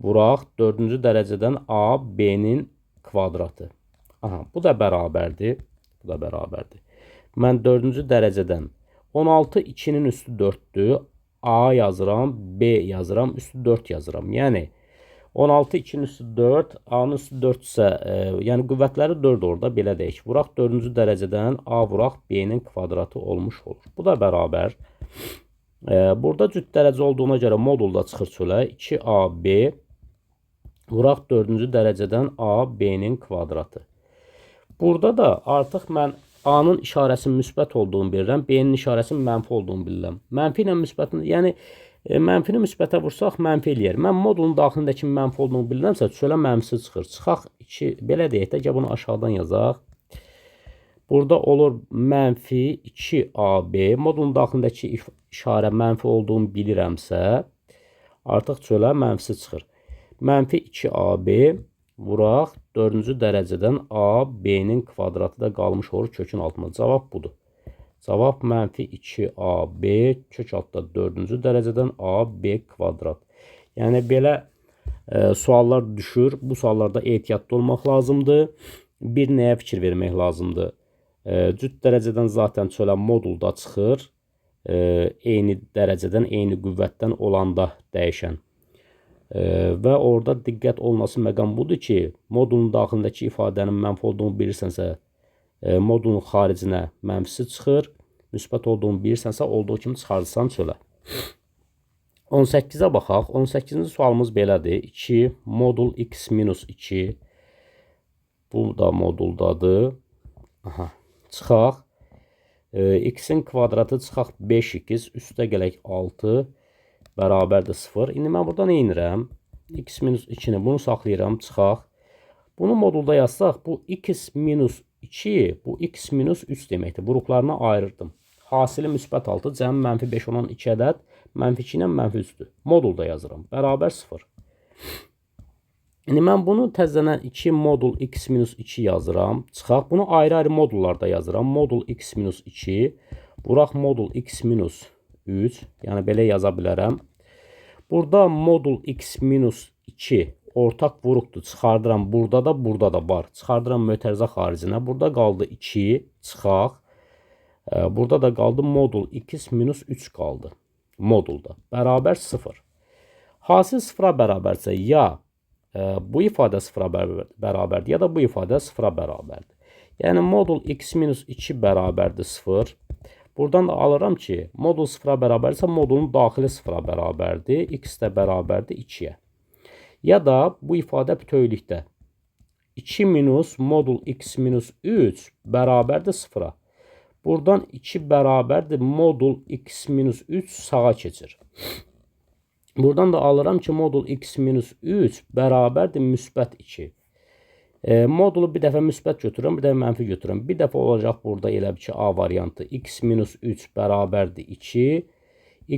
Vuraq, 4-cü dərəcədən A, B-nin kvadratı. Bu da bərabərdir. Bu da bərabərdir. Mən 4-cü dərəcədən 16, 2-nin üstü 4-dür. A yazıram, B yazıram, üstü 4 yazıram. Yəni 16, 2-nin üstü 4, A-nın üstü 4 isə, yəni qüvvətləri 4 orada, belə deyək. Vuraq 4-cü dərəcədən A vuraq B-nin kvadratı olmuş olur. Bu da bərabər. Burada cüt dərəcə olduğuna görə modulda çıxır çölə. 2AB vuraq 4-cü dərəcədən A B-nin kvadratı. Burada da artıq mən A-nın işarəsinin müsbət olduğunu bilirəm, B-nin işarəsinin mənfi olduğunu bilirəm. Mənfi ilə müsbətin, yəni mənfini müsbətə vursaq mənfi eləyər. Mən modulun daxilindəki mənfi olduğunu bilirəmsə, çölə mənfisi çıxır. Çıxaq 2, belə deyək də, bunu aşağıdan yazaq. Burada olur mənfi 2AB. Modulun daxilindəki işarə mənfi olduğunu bilirəmsə, artıq çölə mənfisi çıxır. Mənfi 2AB vuraq 4-cü dərəcədən A, B-nin kvadratı da qalmış olur kökün altında. Cavab budur. Cavab mənfi 2AB kök altda 4-cü dərəcədən A, B kvadrat. Yəni belə suallar düşür. Bu suallarda ehtiyatlı olmaq lazımdır. Bir nəyə fikir vermək lazımdır? Cüt dərəcədən zaten çölə modulda çıxır. Eyni dərəcədən, eyni qüvvətdən olanda dəyişən. Və orada diqqət olunması məqam budur ki, modulun daxilindəki ifadənin mənfi olduğunu bilirsənsə, modulun xaricinə mənfisi çıxır, müsbət olduğunu bilirsənsə, olduğu kimi çıxarırsan çölə. 18-ə baxaq. 18-ci sualımız belədir. 2 modul x minus 2. Bu da moduldadır. Çıxaq. X-in kvadratı çıxaq 5x, üstə gələk 6. Bərabərdir 0. İndi mən burada nə edirəm? X minus 2-ni bunu saxlayıram, çıxaq. Bunu modulda yazsaq, bu x minus 2, bu x minus 3 deməkdir. Buruqlarına ayırırdım. Hasili müsbət 6, cəmi mənfi 5 olan 2 ədəd mənfi 2 ilə mənfi 3-dür. Modulda yazıram. Bərabər 0. İndi mən bunu təzədən 2 modul x minus 2 yazıram. Çıxaq. Bunu ayrı-ayrı modullarda yazıram. Modul x minus 2. Vuraq modul x minus 3. Yəni belə yaza bilərəm. Burada modul x minus 2 ortaq vuruqdur. Çıxardıram. Burada da var. Çıxardıram mötərizə xaricinə. Burada qaldı 2. Çıxaq. Burada da qaldı modul x minus 3 qaldı. Modulda. Bərabər 0. Hasil 0-a bərabərsə ya bu ifadə 0-a bərabərdir, ya da bu ifadə 0-a bərabərdir. Yəni modul x minus 2 bərabərdir 0. Buradan da alıram ki, modul 0-a bərabərsə modulun daxili 0-a bərabərdir. X də bərabərdir 2-yə. Ya da bu ifadə bütövlükdə 2 minus modul x minus 3 bərabərdir 0-a. Buradan 2 bərabərdir modul x minus 3 sağa keçir. Buradan da alıram ki, modul x minus 3 bərabərdir müsbət 2. Modulu bir dəfə müsbət götürürəm, bir dəfə mənfi götürürəm. Bir dəfə olacaq burada elə ki, A variantı x minus 3 bərabərdir 2.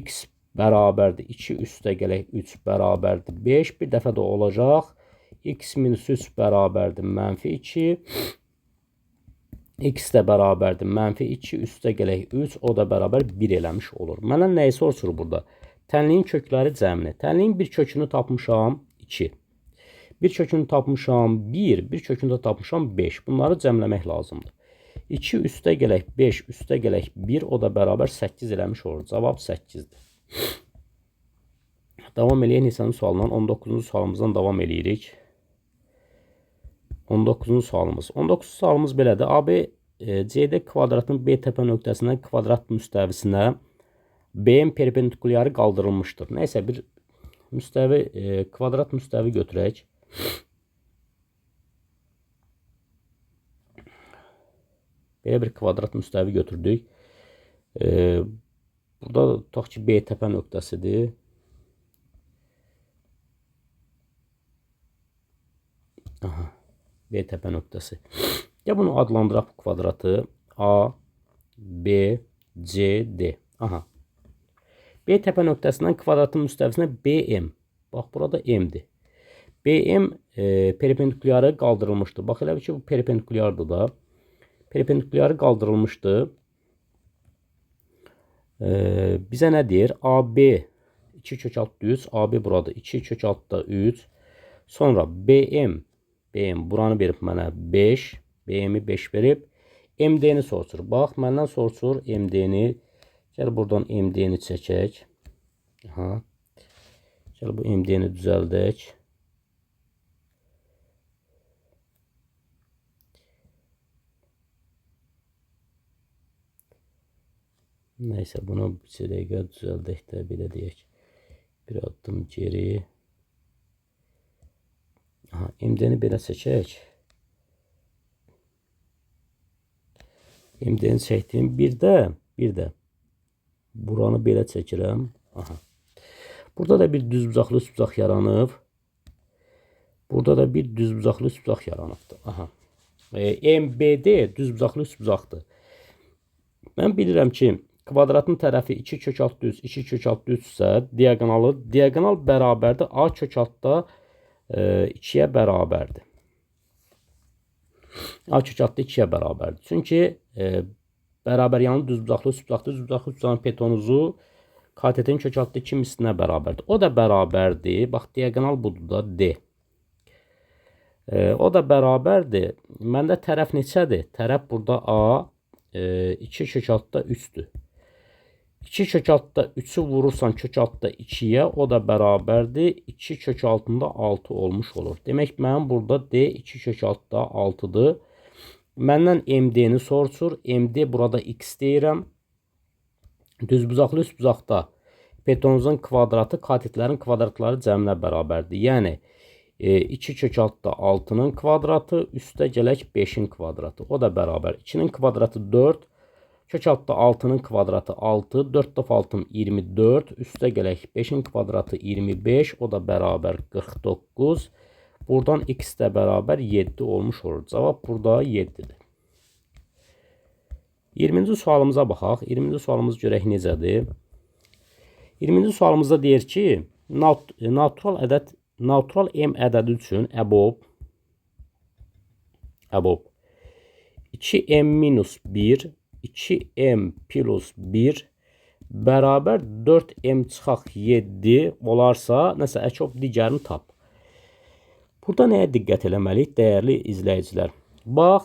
X bərabərdir 2, üstə gələk 3 bərabərdir 5. Bir dəfə də olacaq x minus 3 bərabərdir mənfi 2. X də bərabərdir mənfi 2, üstə gələk 3, o da bərabər 1 eləmiş olur. Mənə nəyi soruşur burada? Tənliyin kökləri cəmini. Tənliyin bir kökünü tapmışam 2. Bir kökünü tapmışam 1. Bir kökünü də tapmışam 5. Bunları cəmləmək lazımdır. 2 üstə gələk 5, üstə gələk 1. O da bərabər 8 eləmiş olur. Cavab 8-dir. Davam eləyək Nisanın sualından. 19-cu sualımızdan davam eləyirik. 19-cu sualımız. 19-cu sualımız belədir. AB CD kvadratın B təpə nöqtəsindən kvadrat müstəvisinə BM perpendikulyarı qaldırılmışdır. Nəysə bir müstəvi, kvadrat müstəvi götürək. Belə bir kvadrat müstəvi götürdük. Burada tutaq ki, B təpə nöqtəsidir. Aha, B təpə nöqtəsi. Ya bunu adlandıraq bu kvadratı. A, B, C, D. Aha. B təpə nöqtəsindən kvadratın müstəvisinə BM. Bax, burada M-dir. BM perpendikulyarı qaldırılmışdır. Bax, elə ki, bu perpendikulyardır da. Perpendikulyarı qaldırılmışdır. Bizə nə deyir? AB 2 kök altda 3. AB burada 2 kök altda 3. Sonra BM buranı verib mənə 5. BM-i 5 verib. MD-ni soruşur. Bax, məndən soruşur MD-ni. Gəl buradan MD-ni çəkək. Aha. Gəl bu MD-ni düzəldək. Nəysə, bunu bir dəqiqə düzəldək də, belə deyək. Bir addım geri. Aha, MD-ni belə çəkək. MD-ni çəkdim. Bir də buranı belə çəkirəm. Aha. Burada da bir düzbucaqlı üsbucaq yaranıb. Burada da bir düzbucaqlı üsbucaq yaranıbdır. Aha. MBD düzbucaqlı üsbucaqdır. Mən bilirəm ki, kvadratın tərəfi 2 kök altda 3, 2 kök altda 3 isə diagonal bərabərdir. A kök altda 2-yə bərabərdir. A kök altda 2-yə bərabərdir. Çünki bərabər yanı düzbucaqlı üsbucaqdır. Düzbucaqlı üsbucağın hipotenuzu katetin kök altda 2 mislinə bərabərdir. O da bərabərdir. Bax, diagonal budur da D. O da bərabərdir. Məndə tərəf neçədir? Tərəf burada A 2 kök altda 3-dür. 2 kök altda 3-ü vurursan kök altda 2-yə, o da bərabərdir. 2 kök altında 6 olmuş olur. Demək, mənim burada D 2 kök altda 6-dır. Məndən MD-ni soruşur. MD burada X deyirəm. Düzbucaqlı üsbucaqda hipotenuzun kvadratı katetlərin kvadratları cəminə bərabərdir. Yəni 2 kök altda 6-nın kvadratı, üstə gələk 5-in kvadratı. O da bərabər. 2-nin kvadratı 4. Kök altda 6-nın kvadratı 6. 4 dəfə 6 24. Üstə gələk 5-in kvadratı 25. O da bərabər 49. Buradan x də bərabər 7 olmuş olur. Cavab burada 7-dir. 20-ci sualımıza baxaq. 20-ci sualımız görək necədir? 20-ci sualımızda deyir ki, natural m ədədi üçün əbob 2m minus 1, 2m plus 1 bərabər 4m çıxaq 7 olarsa, nəsə əkop digərini tap. Burada nəyə diqqət eləməliyik, dəyərli izləyicilər? Bax,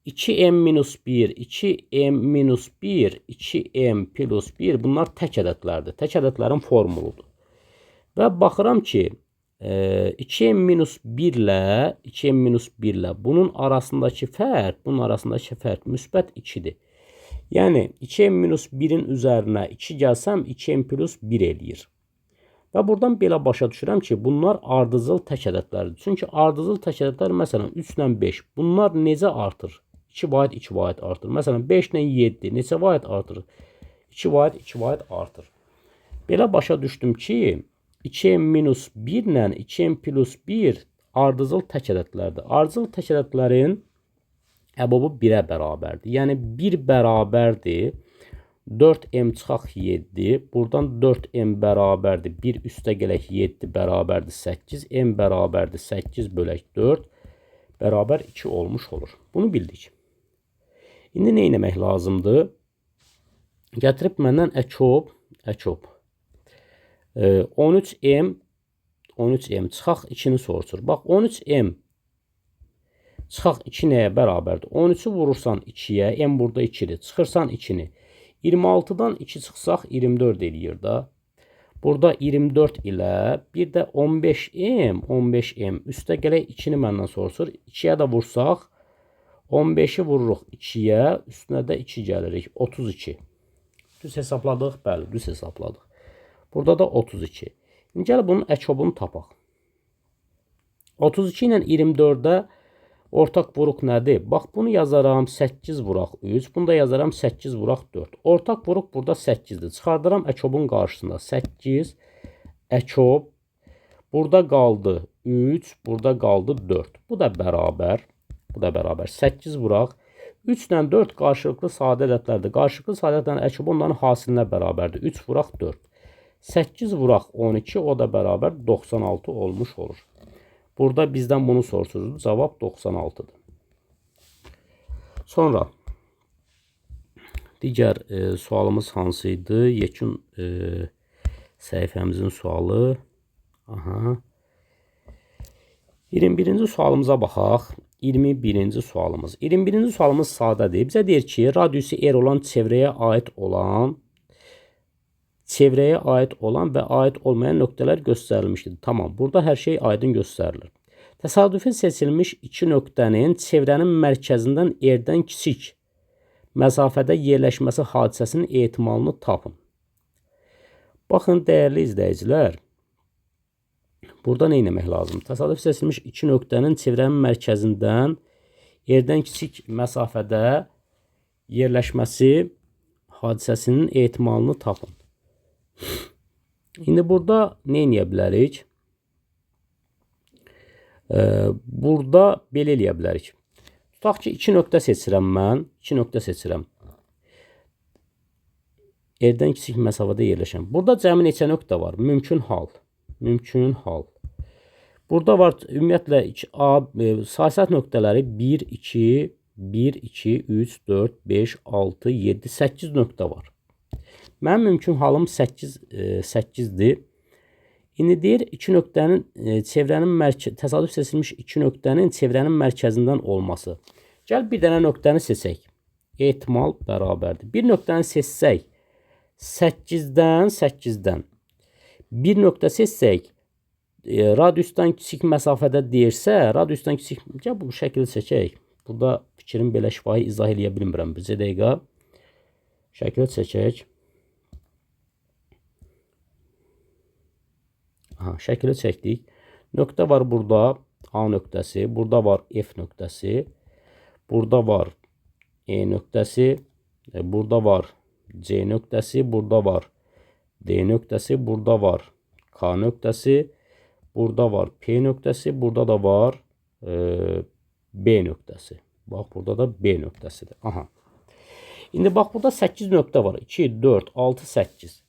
2m minus 1, 2m minus 1, 2m plus 1 bunlar tək ədədlərdir. Tək ədədlərin formuludur. Və baxıram ki, 2m minus 1 ilə bunun arasındakı fərq müsbət 2-dir. Yəni 2m minus 1-in üzərinə 2 gəlsəm 2m plus 1 eləyir. Və buradan belə başa düşürəm ki, bunlar ardıcıl tək ədədlərdir. Çünki ardıcıl tək ədədlər, məsələn, 3 ilə 5, bunlar necə artır? 2 vahid 2 vahid artır. Məsələn, 5 ilə 7 neçə vahid artır? 2 vahid 2 vahid artır. Belə başa düşdüm ki, 2m minus 1 ilə 2m plus 1 ardıcıl tək ədədlərdir. Ardıcıl tək ədədlərin əbobu 1-ə bərabərdir. Yəni 1 bərabərdir 4m çıxaq 7. Buradan 4m bərabərdir. 1 üstə gələk 7 bərabərdir 8. M bərabərdir 8 bölək 4 bərabər 2 olmuş olur. Bunu bildik. İndi nə etmək lazımdır? Gətirib məndən əkop 13m çıxaq 2-ni soruşur. Bax, 13m çıxaq 2 nəyə bərabərdir? 13-ü vurursan 2-yə, m burada 2-dir. Çıxırsan 2-ni. 26-dan 2 çıxsaq 24 eləyir da. Burada 24 ilə bir də 15m üstə gələk 2-ni məndən soruşur. 2-yə də vursaq 15-i vururuq 2-yə, üstünə də 2 gəlirik. 32. Düz hesabladıq? Bəli, düz hesabladıq. Burada da 32. İndi gəl bunun əkobunu tapaq. 32 ilə 24-də ortaq vuruq nədir? Bax, bunu yazaram 8 vuraq 3. Bunu da yazaram 8 vuraq 4. Ortaq vuruq burada 8-dir. Çıxardıram əkobun qarşısında 8. Əkob. Burada qaldı 3. Burada qaldı 4. Bu da bərabər. 8 vuraq. 3 ilə 4 qarşılıqlı sadə ədədlərdir. Qarşılıqlı sadə ədədlərin əkobu onların hasilinə bərabərdir. 3 vuraq 4. 8 vuraq 12. O da bərabər 96 olmuş olur. Burada bizdən bunu soruşuruz. Cavab 96-dır. Sonra digər sualımız hansıydı? Yekun səhifəmizin sualı. 21-ci sualımıza baxaq. 21-ci sualımız. 21-ci sualımız sadədir. Bizə deyir ki, radiusu R olan çevrəyə aid olan və aid olmayan nöqtələr göstərilmişdir. Tamam, burada hər şey aydın göstərilir. Təsadüfi seçilmiş iki nöqtənin çevrənin mərkəzindən R-dən kiçik məsafədə yerləşməsi hadisəsinin ehtimalını tapın. Baxın, dəyərli izləyicilər, burada nə etmək lazımdır? Təsadüfi seçilmiş iki nöqtənin çevrənin mərkəzindən R-dən kiçik məsafədə yerləşməsi hadisəsinin ehtimalını tapın. İndi burada nə edə bilərik? Burada belə eləyə bilərik. Tutaq ki, 2 nöqtə seçirəm mən. 2 nöqtə seçirəm. R-dən kiçik məsafədə yerləşən. Burada cəmi neçə nöqtə var? Mümkün hal. Burada var ümumiyyətlə saysat nöqtələri 1, 2, 3, 4, 5, 6, 7, 8 nöqtə var. Mənim mümkün halım 8-dir. İndi deyir, təsadüf seçilmiş iki nöqtənin çevrənin mərkəzindən olması. Gəl bir dənə nöqtəni seçək. Ehtimal bərabərdir. Bir nöqtəni seçsək 8-dən. Bir nöqtə seçsək radiusdan kiçik məsafədə deyirsə, radiusdan kiçik, gəl bu şəkili çəkək. Burada fikrin belə şifahi izah eləyə bilmirəm. Bircə dəqiqə şəkili çəkək. Şəkili çəkdik. Nöqtə var burada A nöqtəsi, burada var F nöqtəsi, burada var E nöqtəsi, burada var C nöqtəsi, burada var D nöqtəsi, burada var K nöqtəsi, burada var P nöqtəsi, burada da var B nöqtəsi. Bax, burada da B nöqtəsidir. İndi bax, burada 8 nöqtə var. 2, 4, 6, 8.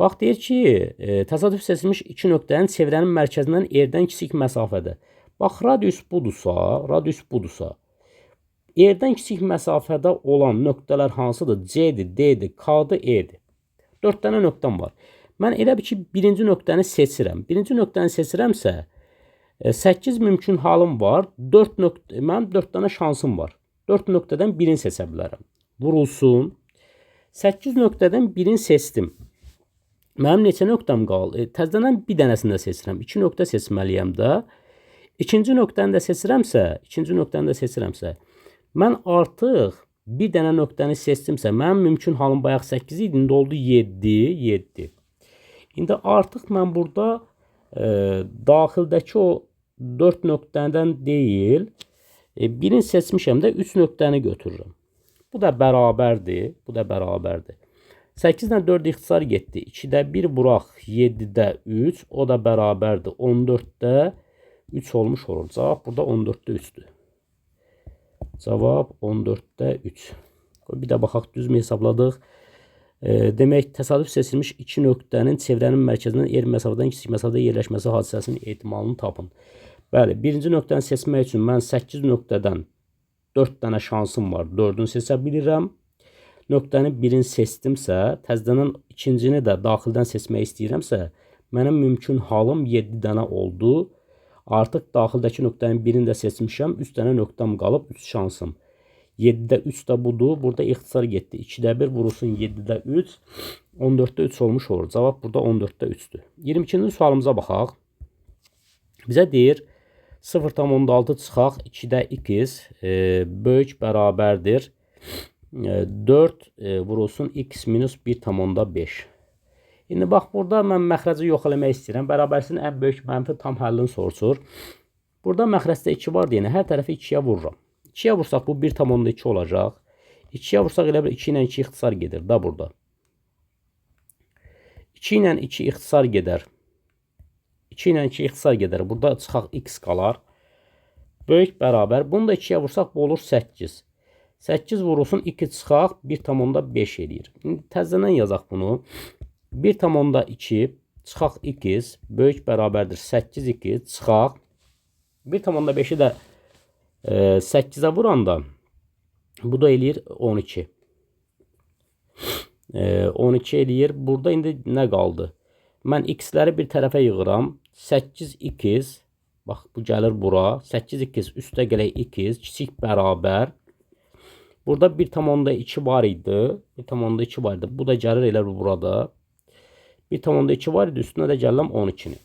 Bax deyir ki, təsadüf seçilmiş iki nöqtənin çevrənin mərkəzindən yerdən kiçik məsafədə. Bax, radius budursa, yerdən kiçik məsafədə olan nöqtələr hansıdır? C-dir, D-dir, K-dır, E-dir. 4 dənə nöqtəm var. Mən elə bir ki, birinci nöqtəni seçirəm. Birinci nöqtəni seçirəmsə, 8 mümkün halım var. Mənim 4 dənə şansım var. 4 nöqtədən birini seçə bilərəm. Vurulsun. 8 nöqtədən birini seçdim. Mənim neçə nöqtəm qaldı? Təzədən bir dənəsini də seçirəm. 2 nöqtə seçməliyəm də. İkinci nöqtəni də seçirəmsə, mən artıq bir dənə nöqtəni seçdimsə, mənim mümkün halım bayaq 8 idi, indi oldu 7. İndi artıq mən burada daxildəki o 4 nöqtədən deyil, birini seçmişəm də 3 nöqtəni götürürəm. Bu da bərabərdir. 8-dən 4 ixtisar getdi. 2-də 1 vuraq, 7-də 3. O da bərabərdir. 14-də 3 olmuş olur. Cavab burada 14-də 3'dür. Cavab 14-də 3. Bir də baxaq, düzmü hesabladıq? Demək, təsadüf seçilmiş iki nöqtənin çevrənin mərkəzindən yer məsafədən kiçik məsafədə yerləşməsi hadisəsinin ehtimalını tapın. Bəli, birinci nöqtəni seçmək üçün mən 8 nöqtədən 4 dənə şansım var. 4'ünü seçə bilirəm. Nöqtəni birini seçdimsə, təzədən ikincini də daxildən seçmək istəyirəmsə, mənim mümkün halım 7 dənə oldu. Artıq daxildəki nöqtənin birini də seçmişəm. 3 dənə nöqtəm qalıb, 3 şansım. 7-də 3 də budur. Burada ixtisar getdi. 2-də 1 vurulsun, 7-də 3. 14-də 3 olmuş olur. Cavab burada 14-də 3'dür. 22-ci sualımıza baxaq. Bizə deyir 0,6 çıxaq 2-də x böyük bərabərdir. 4 vurulsun x minus 1,5. İndi bax, burada mən məxrəci yox eləmək istəyirəm. Bərabərsinin ən böyük mənfi tam həllini soruşur. Burada məxrəcdə 2 var deyənə hər tərəfi 2-yə vururam. 2-yə vursaq bu 1,2 olacaq. 2-yə vursaq elə bir 2 ilə 2 ixtisar gedir da burada. 2 ilə 2 ixtisar gedər. 2 ilə 2 ixtisar gedər. Burada çıxaq x qalar. Böyük bərabər. Bunu da 2-yə vursaq bu olur 8. 8 vurulsun 2 çıxaq 1,5 eləyir. İndi təzədən yazaq bunu. 1,2 çıxaq x böyük bərabərdir 8x çıxaq 1,5'i də 8'ə vuranda bu da eləyir 12. 12 eləyir. Burada indi nə qaldı? Mən x'ləri bir tərəfə yığıram. 8x, bax bu gəlir bura. 8x üstə gələk x kiçik bərabər. Burada 1,2 var idi. 1,2 var idi. Bu da gəlir elə burada. 1,2 var idi. Üstünə də gəlirəm 12'ni.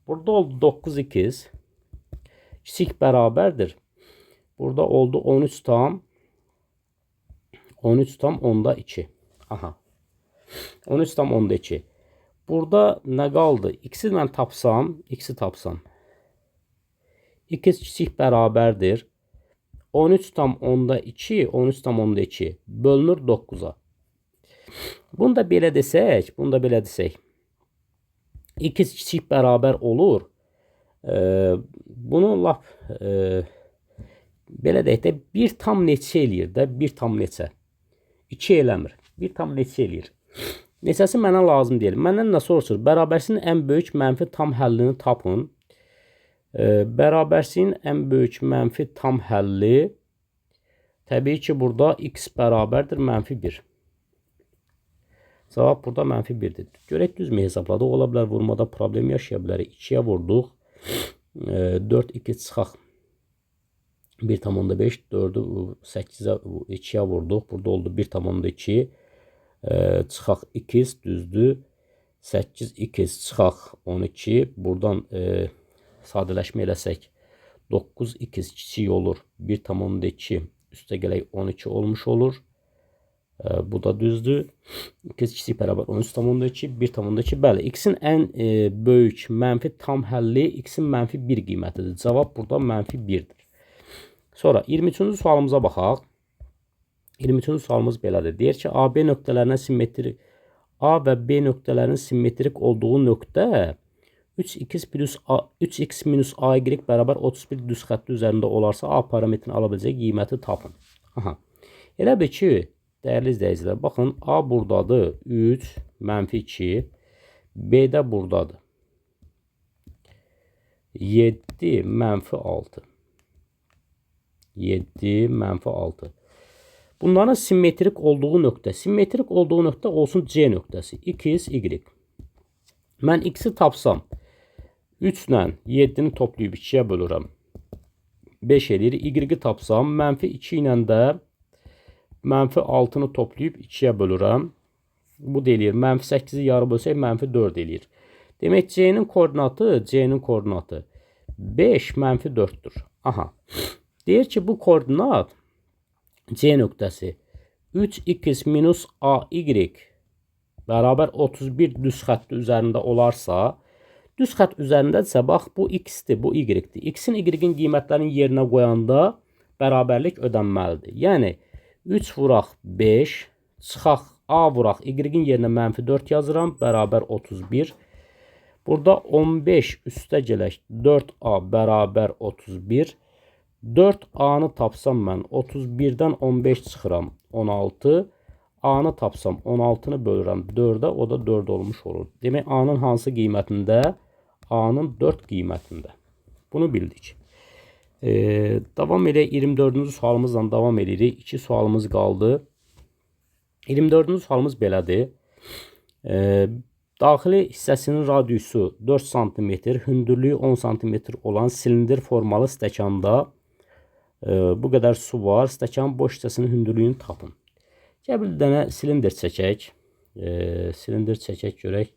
Burada oldu 9x. Kiçik bərabərdir. Burada oldu 13,2. Aha. 13,2. Burada nə qaldı? X'i mən tapsam, x'i tapsam. X kiçik bərabərdir. 13,2 bölünür 9'a. Bunu da belə desək, x kiçik bərabər olur. Bunu lap belə deyək də 1 tam neçə eləyir də, 1 tam neçə. 2 eləmir. 1 tam neçə eləyir. Neçəsi mənə lazım deyil. Məndən nə soruşur? Bərabərsinin ən böyük mənfi tam həllini tapın. Bərabərsinin ən böyük mənfi tam həlli təbii ki burada x bərabərdir -1. Cavab burada -1'dir. Görək düzmü hesabladıq. Ola bilər vurmada problem yaşaya bilərik. 2'yə vurduq. 4x çıxaq 1,5. 4'ü 8'ə 2'yə vurduq. Burada oldu 1,2. Çıxaq x düzdür. 8x çıxaq 12. Buradan sadələşmə eləsək 9x kiçik olur. 1,2 üstə gələk 12 olmuş olur. Bu da düzdür. X kiçik bərabər 13,2, 1,2. Bəli, x'in ən böyük mənfi tam həlli x'in -1 qiymətidir. Cavab burada -1'dir. Sonra 23-cü sualımıza baxaq. 23-cü sualımız belədir. Deyir ki, A, B nöqtələrinin simmetrik A və B nöqtələrinin simmetrik olduğu nöqtə 3x minus AY bərabər 31 düz xətti üzərində olarsa A parametrini ala biləcək qiyməti tapın. Aha. Elə bir ki, dəyərli izləyicilər, baxın, A buradadır 3, -2. B də buradadır. 7 mənfi 6. 7 mənfi 6. Bunların simmetrik olduğu nöqtə. Simmetrik olduğu nöqtə olsun C nöqtəsi. X, Y. Mən X-i tapsam, 3 ilə 7-ni toplayıb 2-yə bölürəm. 5 eləyir. Y-i tapsam, mənfi 2 ilə də mənfi 6-nı toplayıb 2-yə bölürəm. Bu deyir, mənfi 8-i yarı bölsək, mənfi 4 eləyir. Demək, C-nin koordinatı 5 mənfi 4'dür. Aha. Deyir ki, bu koordinat C nöqtəsi 3x minus AY bərabər 31 düz xətti üzərində olarsa, düz xətt üzərindədirsə, bax, bu x-dir, bu y-dir. X-in, y-in qiymətlərini yerinə qoyanda bərabərlik ödənməlidir. Yəni, 3 vuraq 5, çıxaq A vuraq, y-in yerinə mənfi 4 yazıram, bərabər 31. Burada 15 üstə gələk 4A bərabər 31. 4A-nı tapsam mən 31-dən 15 çıxıram 16. A-nı tapsam 16-nı bölürəm 4-ə, o da 4 olmuş olur. Demək, A-nın hansı qiymətində? A-nın 4 qiymətində. Bunu bildik. Davam edək, 24-cü sualımızla davam edirik. 2 sualımız qaldı. 24-cü sualımız belədir. Daxili hissəsinin radiusu 4 cm, hündürlüyü 10 cm olan silindir formalı stəkanda bu qədər su var. Stəkanın boş hissəsinin hündürlüyünü tapın. Gəl bir dənə silindir çəkək. Silindir çəkək, görək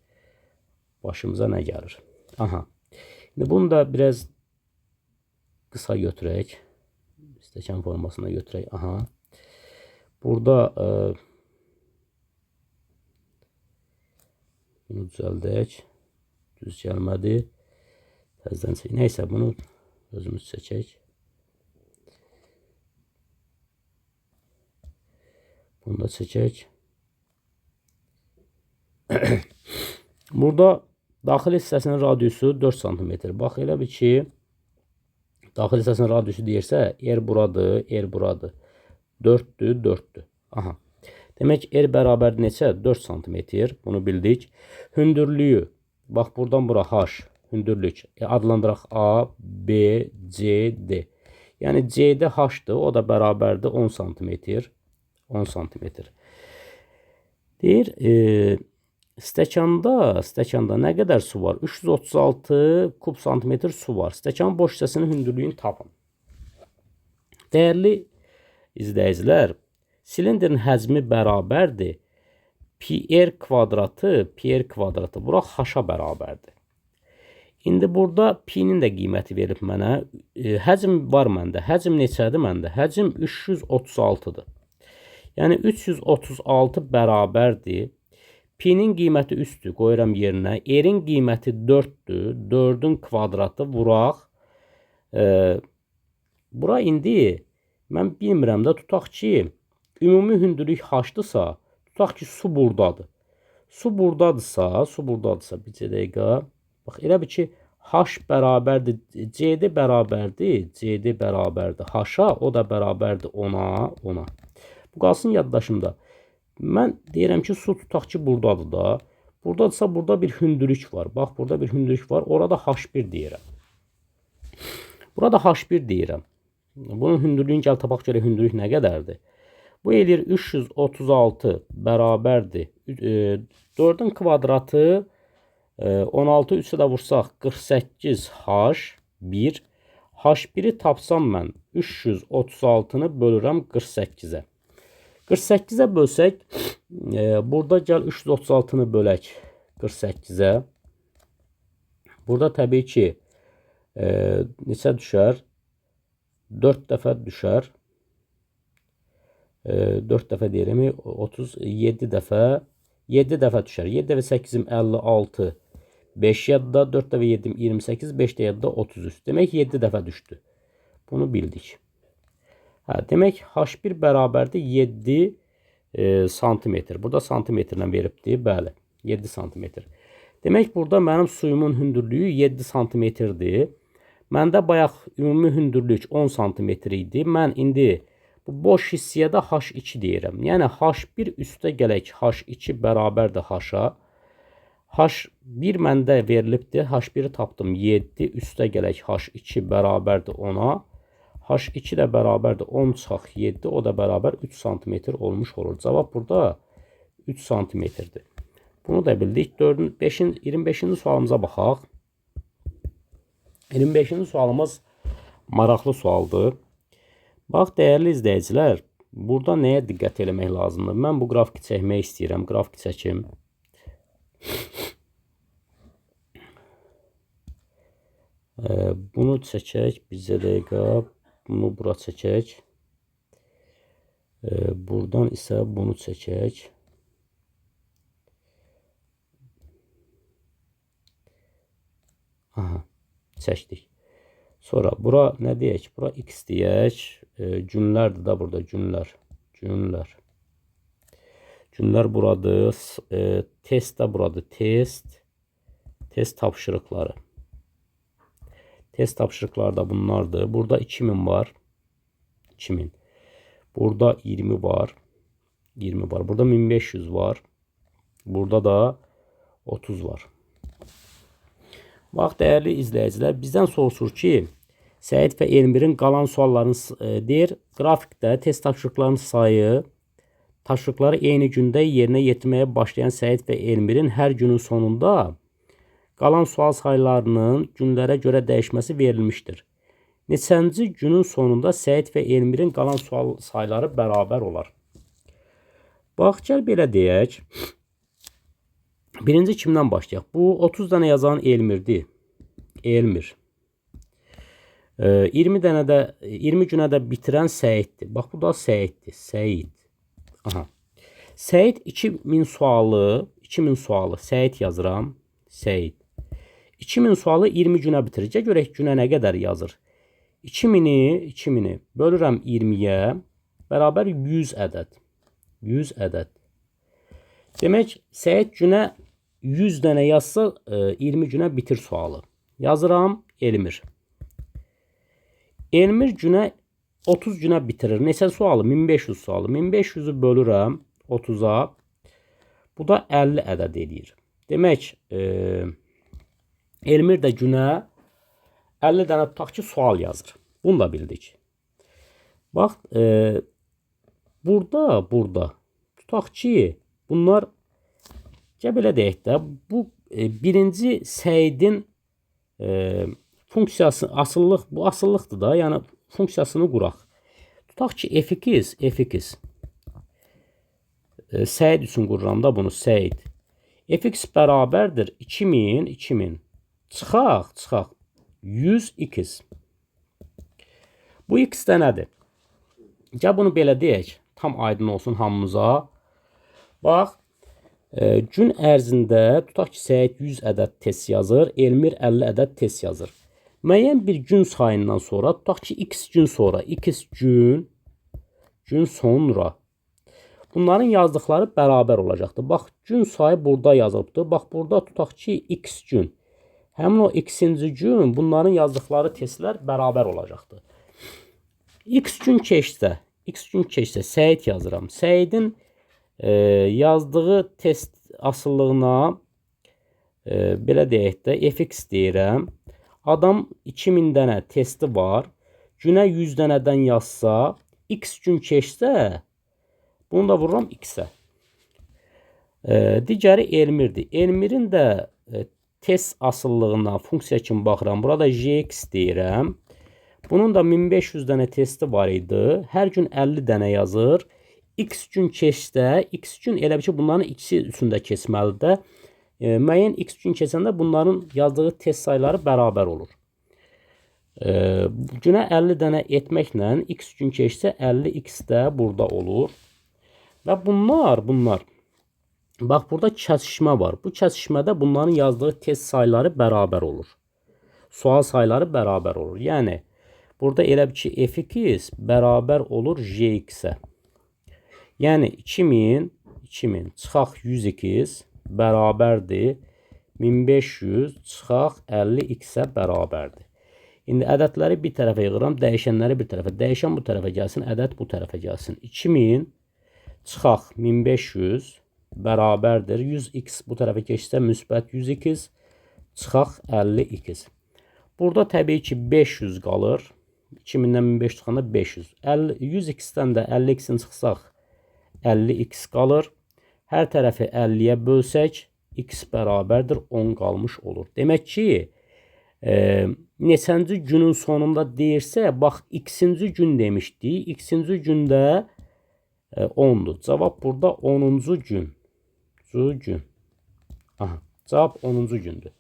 başımıza nə gəlir. Aha. Şimdi bunu da biraz qısa götürək. Stəkan formasına götürək. Aha. Burada bunu düzəldək. Düz gəlmədi. Təzdən çək. Neysə, bunu özümüz çəkək. Bunu da çəkək. Burada daxil hissəsinin radiusu 4 cm. Bax, elə bir ki, daxil hissəsinin radiusu deyirsə, buradır, buradır. 4'dür, 4'dür. Aha. Demək, bərabər neçə? 4 cm. Bunu bildik. Hündürlüyü, bax, buradan bura H, hündürlük. Adlandıraq A, B, C, D. Yəni, C'də H-dır, o da bərabərdir 10 cm. 10 cm. Deyir, stəkanda nə qədər su var? 336 kub santimetr su var. Stəkanın boş hissəsinin hündürlüyünü tapın. Dəyərli izləyicilər, silindirin həcmi bərabərdir. PR kvadratı, bura H-a bərabərdir. İndi burada P-nin də qiyməti verib mənə. Həcm var məndə. Həcm neçədir məndə? Həcm 336-dır. Yəni 336 bərabərdir. P-nin qiyməti üstü qoyuram yerinə. R-in qiyməti 4'dür. 4'ün kvadratı vuraq. Bura indi mən bilmirəm də, tutaq ki, ümumi hündürlük H-dırsa, tutaq ki, su buradadır. Su buradadırsa, bir dəqiqə. Bax, elə bir ki, H bərabərdir, CD bərabərdir H-a, o da bərabərdir 10'a. Bu qalsın yaddaşımda. Mən deyirəm ki, su tutaq ki, buradadır da. Buradadırsa, burada bir hündürlük var. Bax, burada bir hündürlük var. Orada H1 deyirəm. Burada H1 deyirəm. Bunun hündürlüyünü gəl tapaq görə hündürlük nə qədərdir? Bu eləyir 336 bərabərdir. 4'ün kvadratı 16 3'ə də vursaq 48 H1. H1'i tapsam mən 336'nı bölürəm 48'ə. 48'ə bölsək, burada gəl 336'nı bölək 48'ə. Burada təbii ki, neçə düşər? 4 dəfə düşər. 4 dəfə deyirəm, 37 dəfə. 7 dəfə düşər. 7 dəfə 8'im 56. 5 yadda, 4 dəfə 7'im 28, 5 də yadda 33. Demək 7 dəfə düşdü. Bunu bildik. Demək, H1 bərabərdir 7 santimetr. Burada santimetrlə veribdir. Bəli, 7 santimetr. Demək, burada mənim suyumun hündürlüyü 7 santimetrdir. Məndə bayaq ümumi hündürlük 10 santimetr idi. Mən indi bu boş hissəyə də H2 deyirəm. Yəni, H1 üstə gələk H2 bərabərdir H-a. H1 məndə verilibdir. H1'i tapdım 7. Üstə gələk H2 bərabərdir 10'a. H2 də bərabərdir 10 çıxaq 7. O da bərabər 3 cm olmuş olur. Cavab burada 3 cm-dir. Bunu da bildik. 25-ci sualımıza baxaq. 25-ci sualımız maraqlı sualdır. Bax, dəyərli izləyicilər, burada nəyə diqqət eləmək lazımdır? Mən bu qrafiki çəkmək istəyirəm. Qrafiki çəkim. Bunu çəkək. Bizə dəqiqə. Bunu bura çəkək. Buradan isə bunu çəkək. Aha, çəkdik. Sonra bura nə deyək? Bura x deyək. Günlərdir da burada, günlər. Günlər buradır. Test də buradır. Test tapşırıqları. Test tapşırıqları da bunlardır. Burada 2000 var. 2000. Burada 20 var. Burada 1500 var. Burada da 30 var. Bax, dəyərli izləyicilər, bizdən soruşur ki, Səid və Elmir'in qalan suallarını deyir. Qrafikdə test tapşırıqlarının sayı, tapşırıqları eyni gündə yerinə yetirməyə başlayan Səid və Elmir'in hər günün sonunda qalan sual sayılarının günlərə görə dəyişməsi verilmişdir. Neçənci günün sonunda Səid və Elmir'in qalan sual sayıları bərabər olar? Bax, gəl belə deyək. Birinci kimdən başlayaq? Bu 30 dənə yazan Elmir'dir. Elmir. 20 günə də bitirən Səiddir. Bax, bu da Səiddir. Səid. Aha. Səid 2000 sualı Səid yazıram. Səid. 2000 sualı 20 günə bitirir. Görək günə nə qədər yazır. 2000'i bölürəm 20'yə bərabər 100 ədəd. 100 ədəd. Demək, Səid günə 100 dənə yazsa 20 günə bitir sualı. Yazıram Elmir. Elmir günə 30 günə bitirir. Neçə sualı? 1500 sualı. 1500'ü bölürəm 30'a. Bu da 50 ədəd edir. Demək, Elmir də günə 50 dənə tutaq ki, sual yazır. Bunu da bildik. Bax, burada tutaq ki, bunlar belə deyək də, bu birinci Səidin funksiyası bu asıllıqdır da, yəni funksiyasını quraq. Tutaq ki, f2 Səid üçün qururam da bunu, Səid. Fx bərabərdir 2000 çıxaq 100x. Bu x də nədir? Gəl bunu belə deyək, tam aydın olsun hamımıza. Bax, gün ərzində tutaq ki, Səid 100 ədəd test yazır, Elmir 50 ədəd test yazır. Müəyyən bir gün sayından sonra, tutaq ki, x gün sonra bunların yazdıqları bərabər olacaqdır. Bax, gün sayı burada yazılıbdır. Bax, burada tutaq ki, x gün. Həmin o x-inci gün bunların yazdıqları testlər bərabər olacaqdır. X gün keçsə Səid yazıram. Səidin yazdığı test asıllığına belə deyək də fx deyirəm. Adam 2000 dənə testi var. Günə 100 dənədən yazsa, x gün keçsə, bunu da vururam x-ə. Digəri Elmirdir. Elmirin də test asıllığına funksiya kimi baxıram. Burada jx deyirəm. Bunun da 1500 dənə testi var idi. Hər gün 50 dənə yazır. X gün keçsə, x gün elə bir ki, bunların ikisi üstündə keçməlidir. Müəyyən x gün keçəndə bunların yazdığı test sayıları bərabər olur. Günə 50 dənə etməklə x gün keçsə 50x də burada olur. Və bunlar. Bax, burada kəsişmə var. Bu kəsişmədə bunların yazdığı test sayıları bərabər olur. Sual sayıları bərabər olur. Yəni, burada elə bir ki, f2 bərabər olur jx-ə. Yəni, 2000 çıxaq 100x bərabərdir 1500 çıxaq 50x-ə bərabərdir. İndi ədədləri bir tərəfə yığıram, dəyişənləri bir tərəfə. Dəyişən bu tərəfə gəlsin, ədəd bu tərəfə gəlsin. 2000 çıxaq 1500 bərabərdir. 100x bu tərəfə keçsə müsbət 100x, çıxaq 50x. Burada təbii ki 500 qalır. 2000-dən 1500 çıxanda 500. 100x-dən də 50x-in çıxsaq 50x qalır. Hər tərəfi 50-yə bölsək x bərabərdir 10 qalmış olur. Demək ki, neçənci günün sonunda deyirsə, bax x-inci gün demişdi. X-inci gündə 10'dur. Cavab burada 10-cu gün. Aha, cavab 10-cu gündür.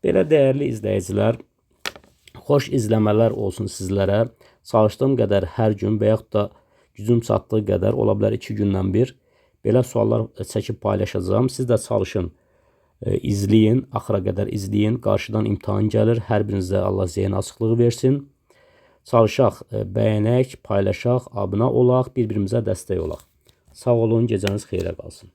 Belə dəyərli izləyicilər, xoş izləmələr olsun sizlərə. Çalışdığım qədər hər gün və yaxud da gücüm çatdığı qədər, ola bilər 2 gündən bir belə suallar çəkib paylaşacağım. Siz də çalışın, izləyin, axıra qədər izləyin. Qarşıdan imtahan gəlir. Hər birinizə Allah zehin açıqlığı versin. Çalışaq, bəyənək, paylaşaq, abunə olaq, bir-birimizə dəstək olaq. Sağ olun, gecəniz xeyrə qalsın.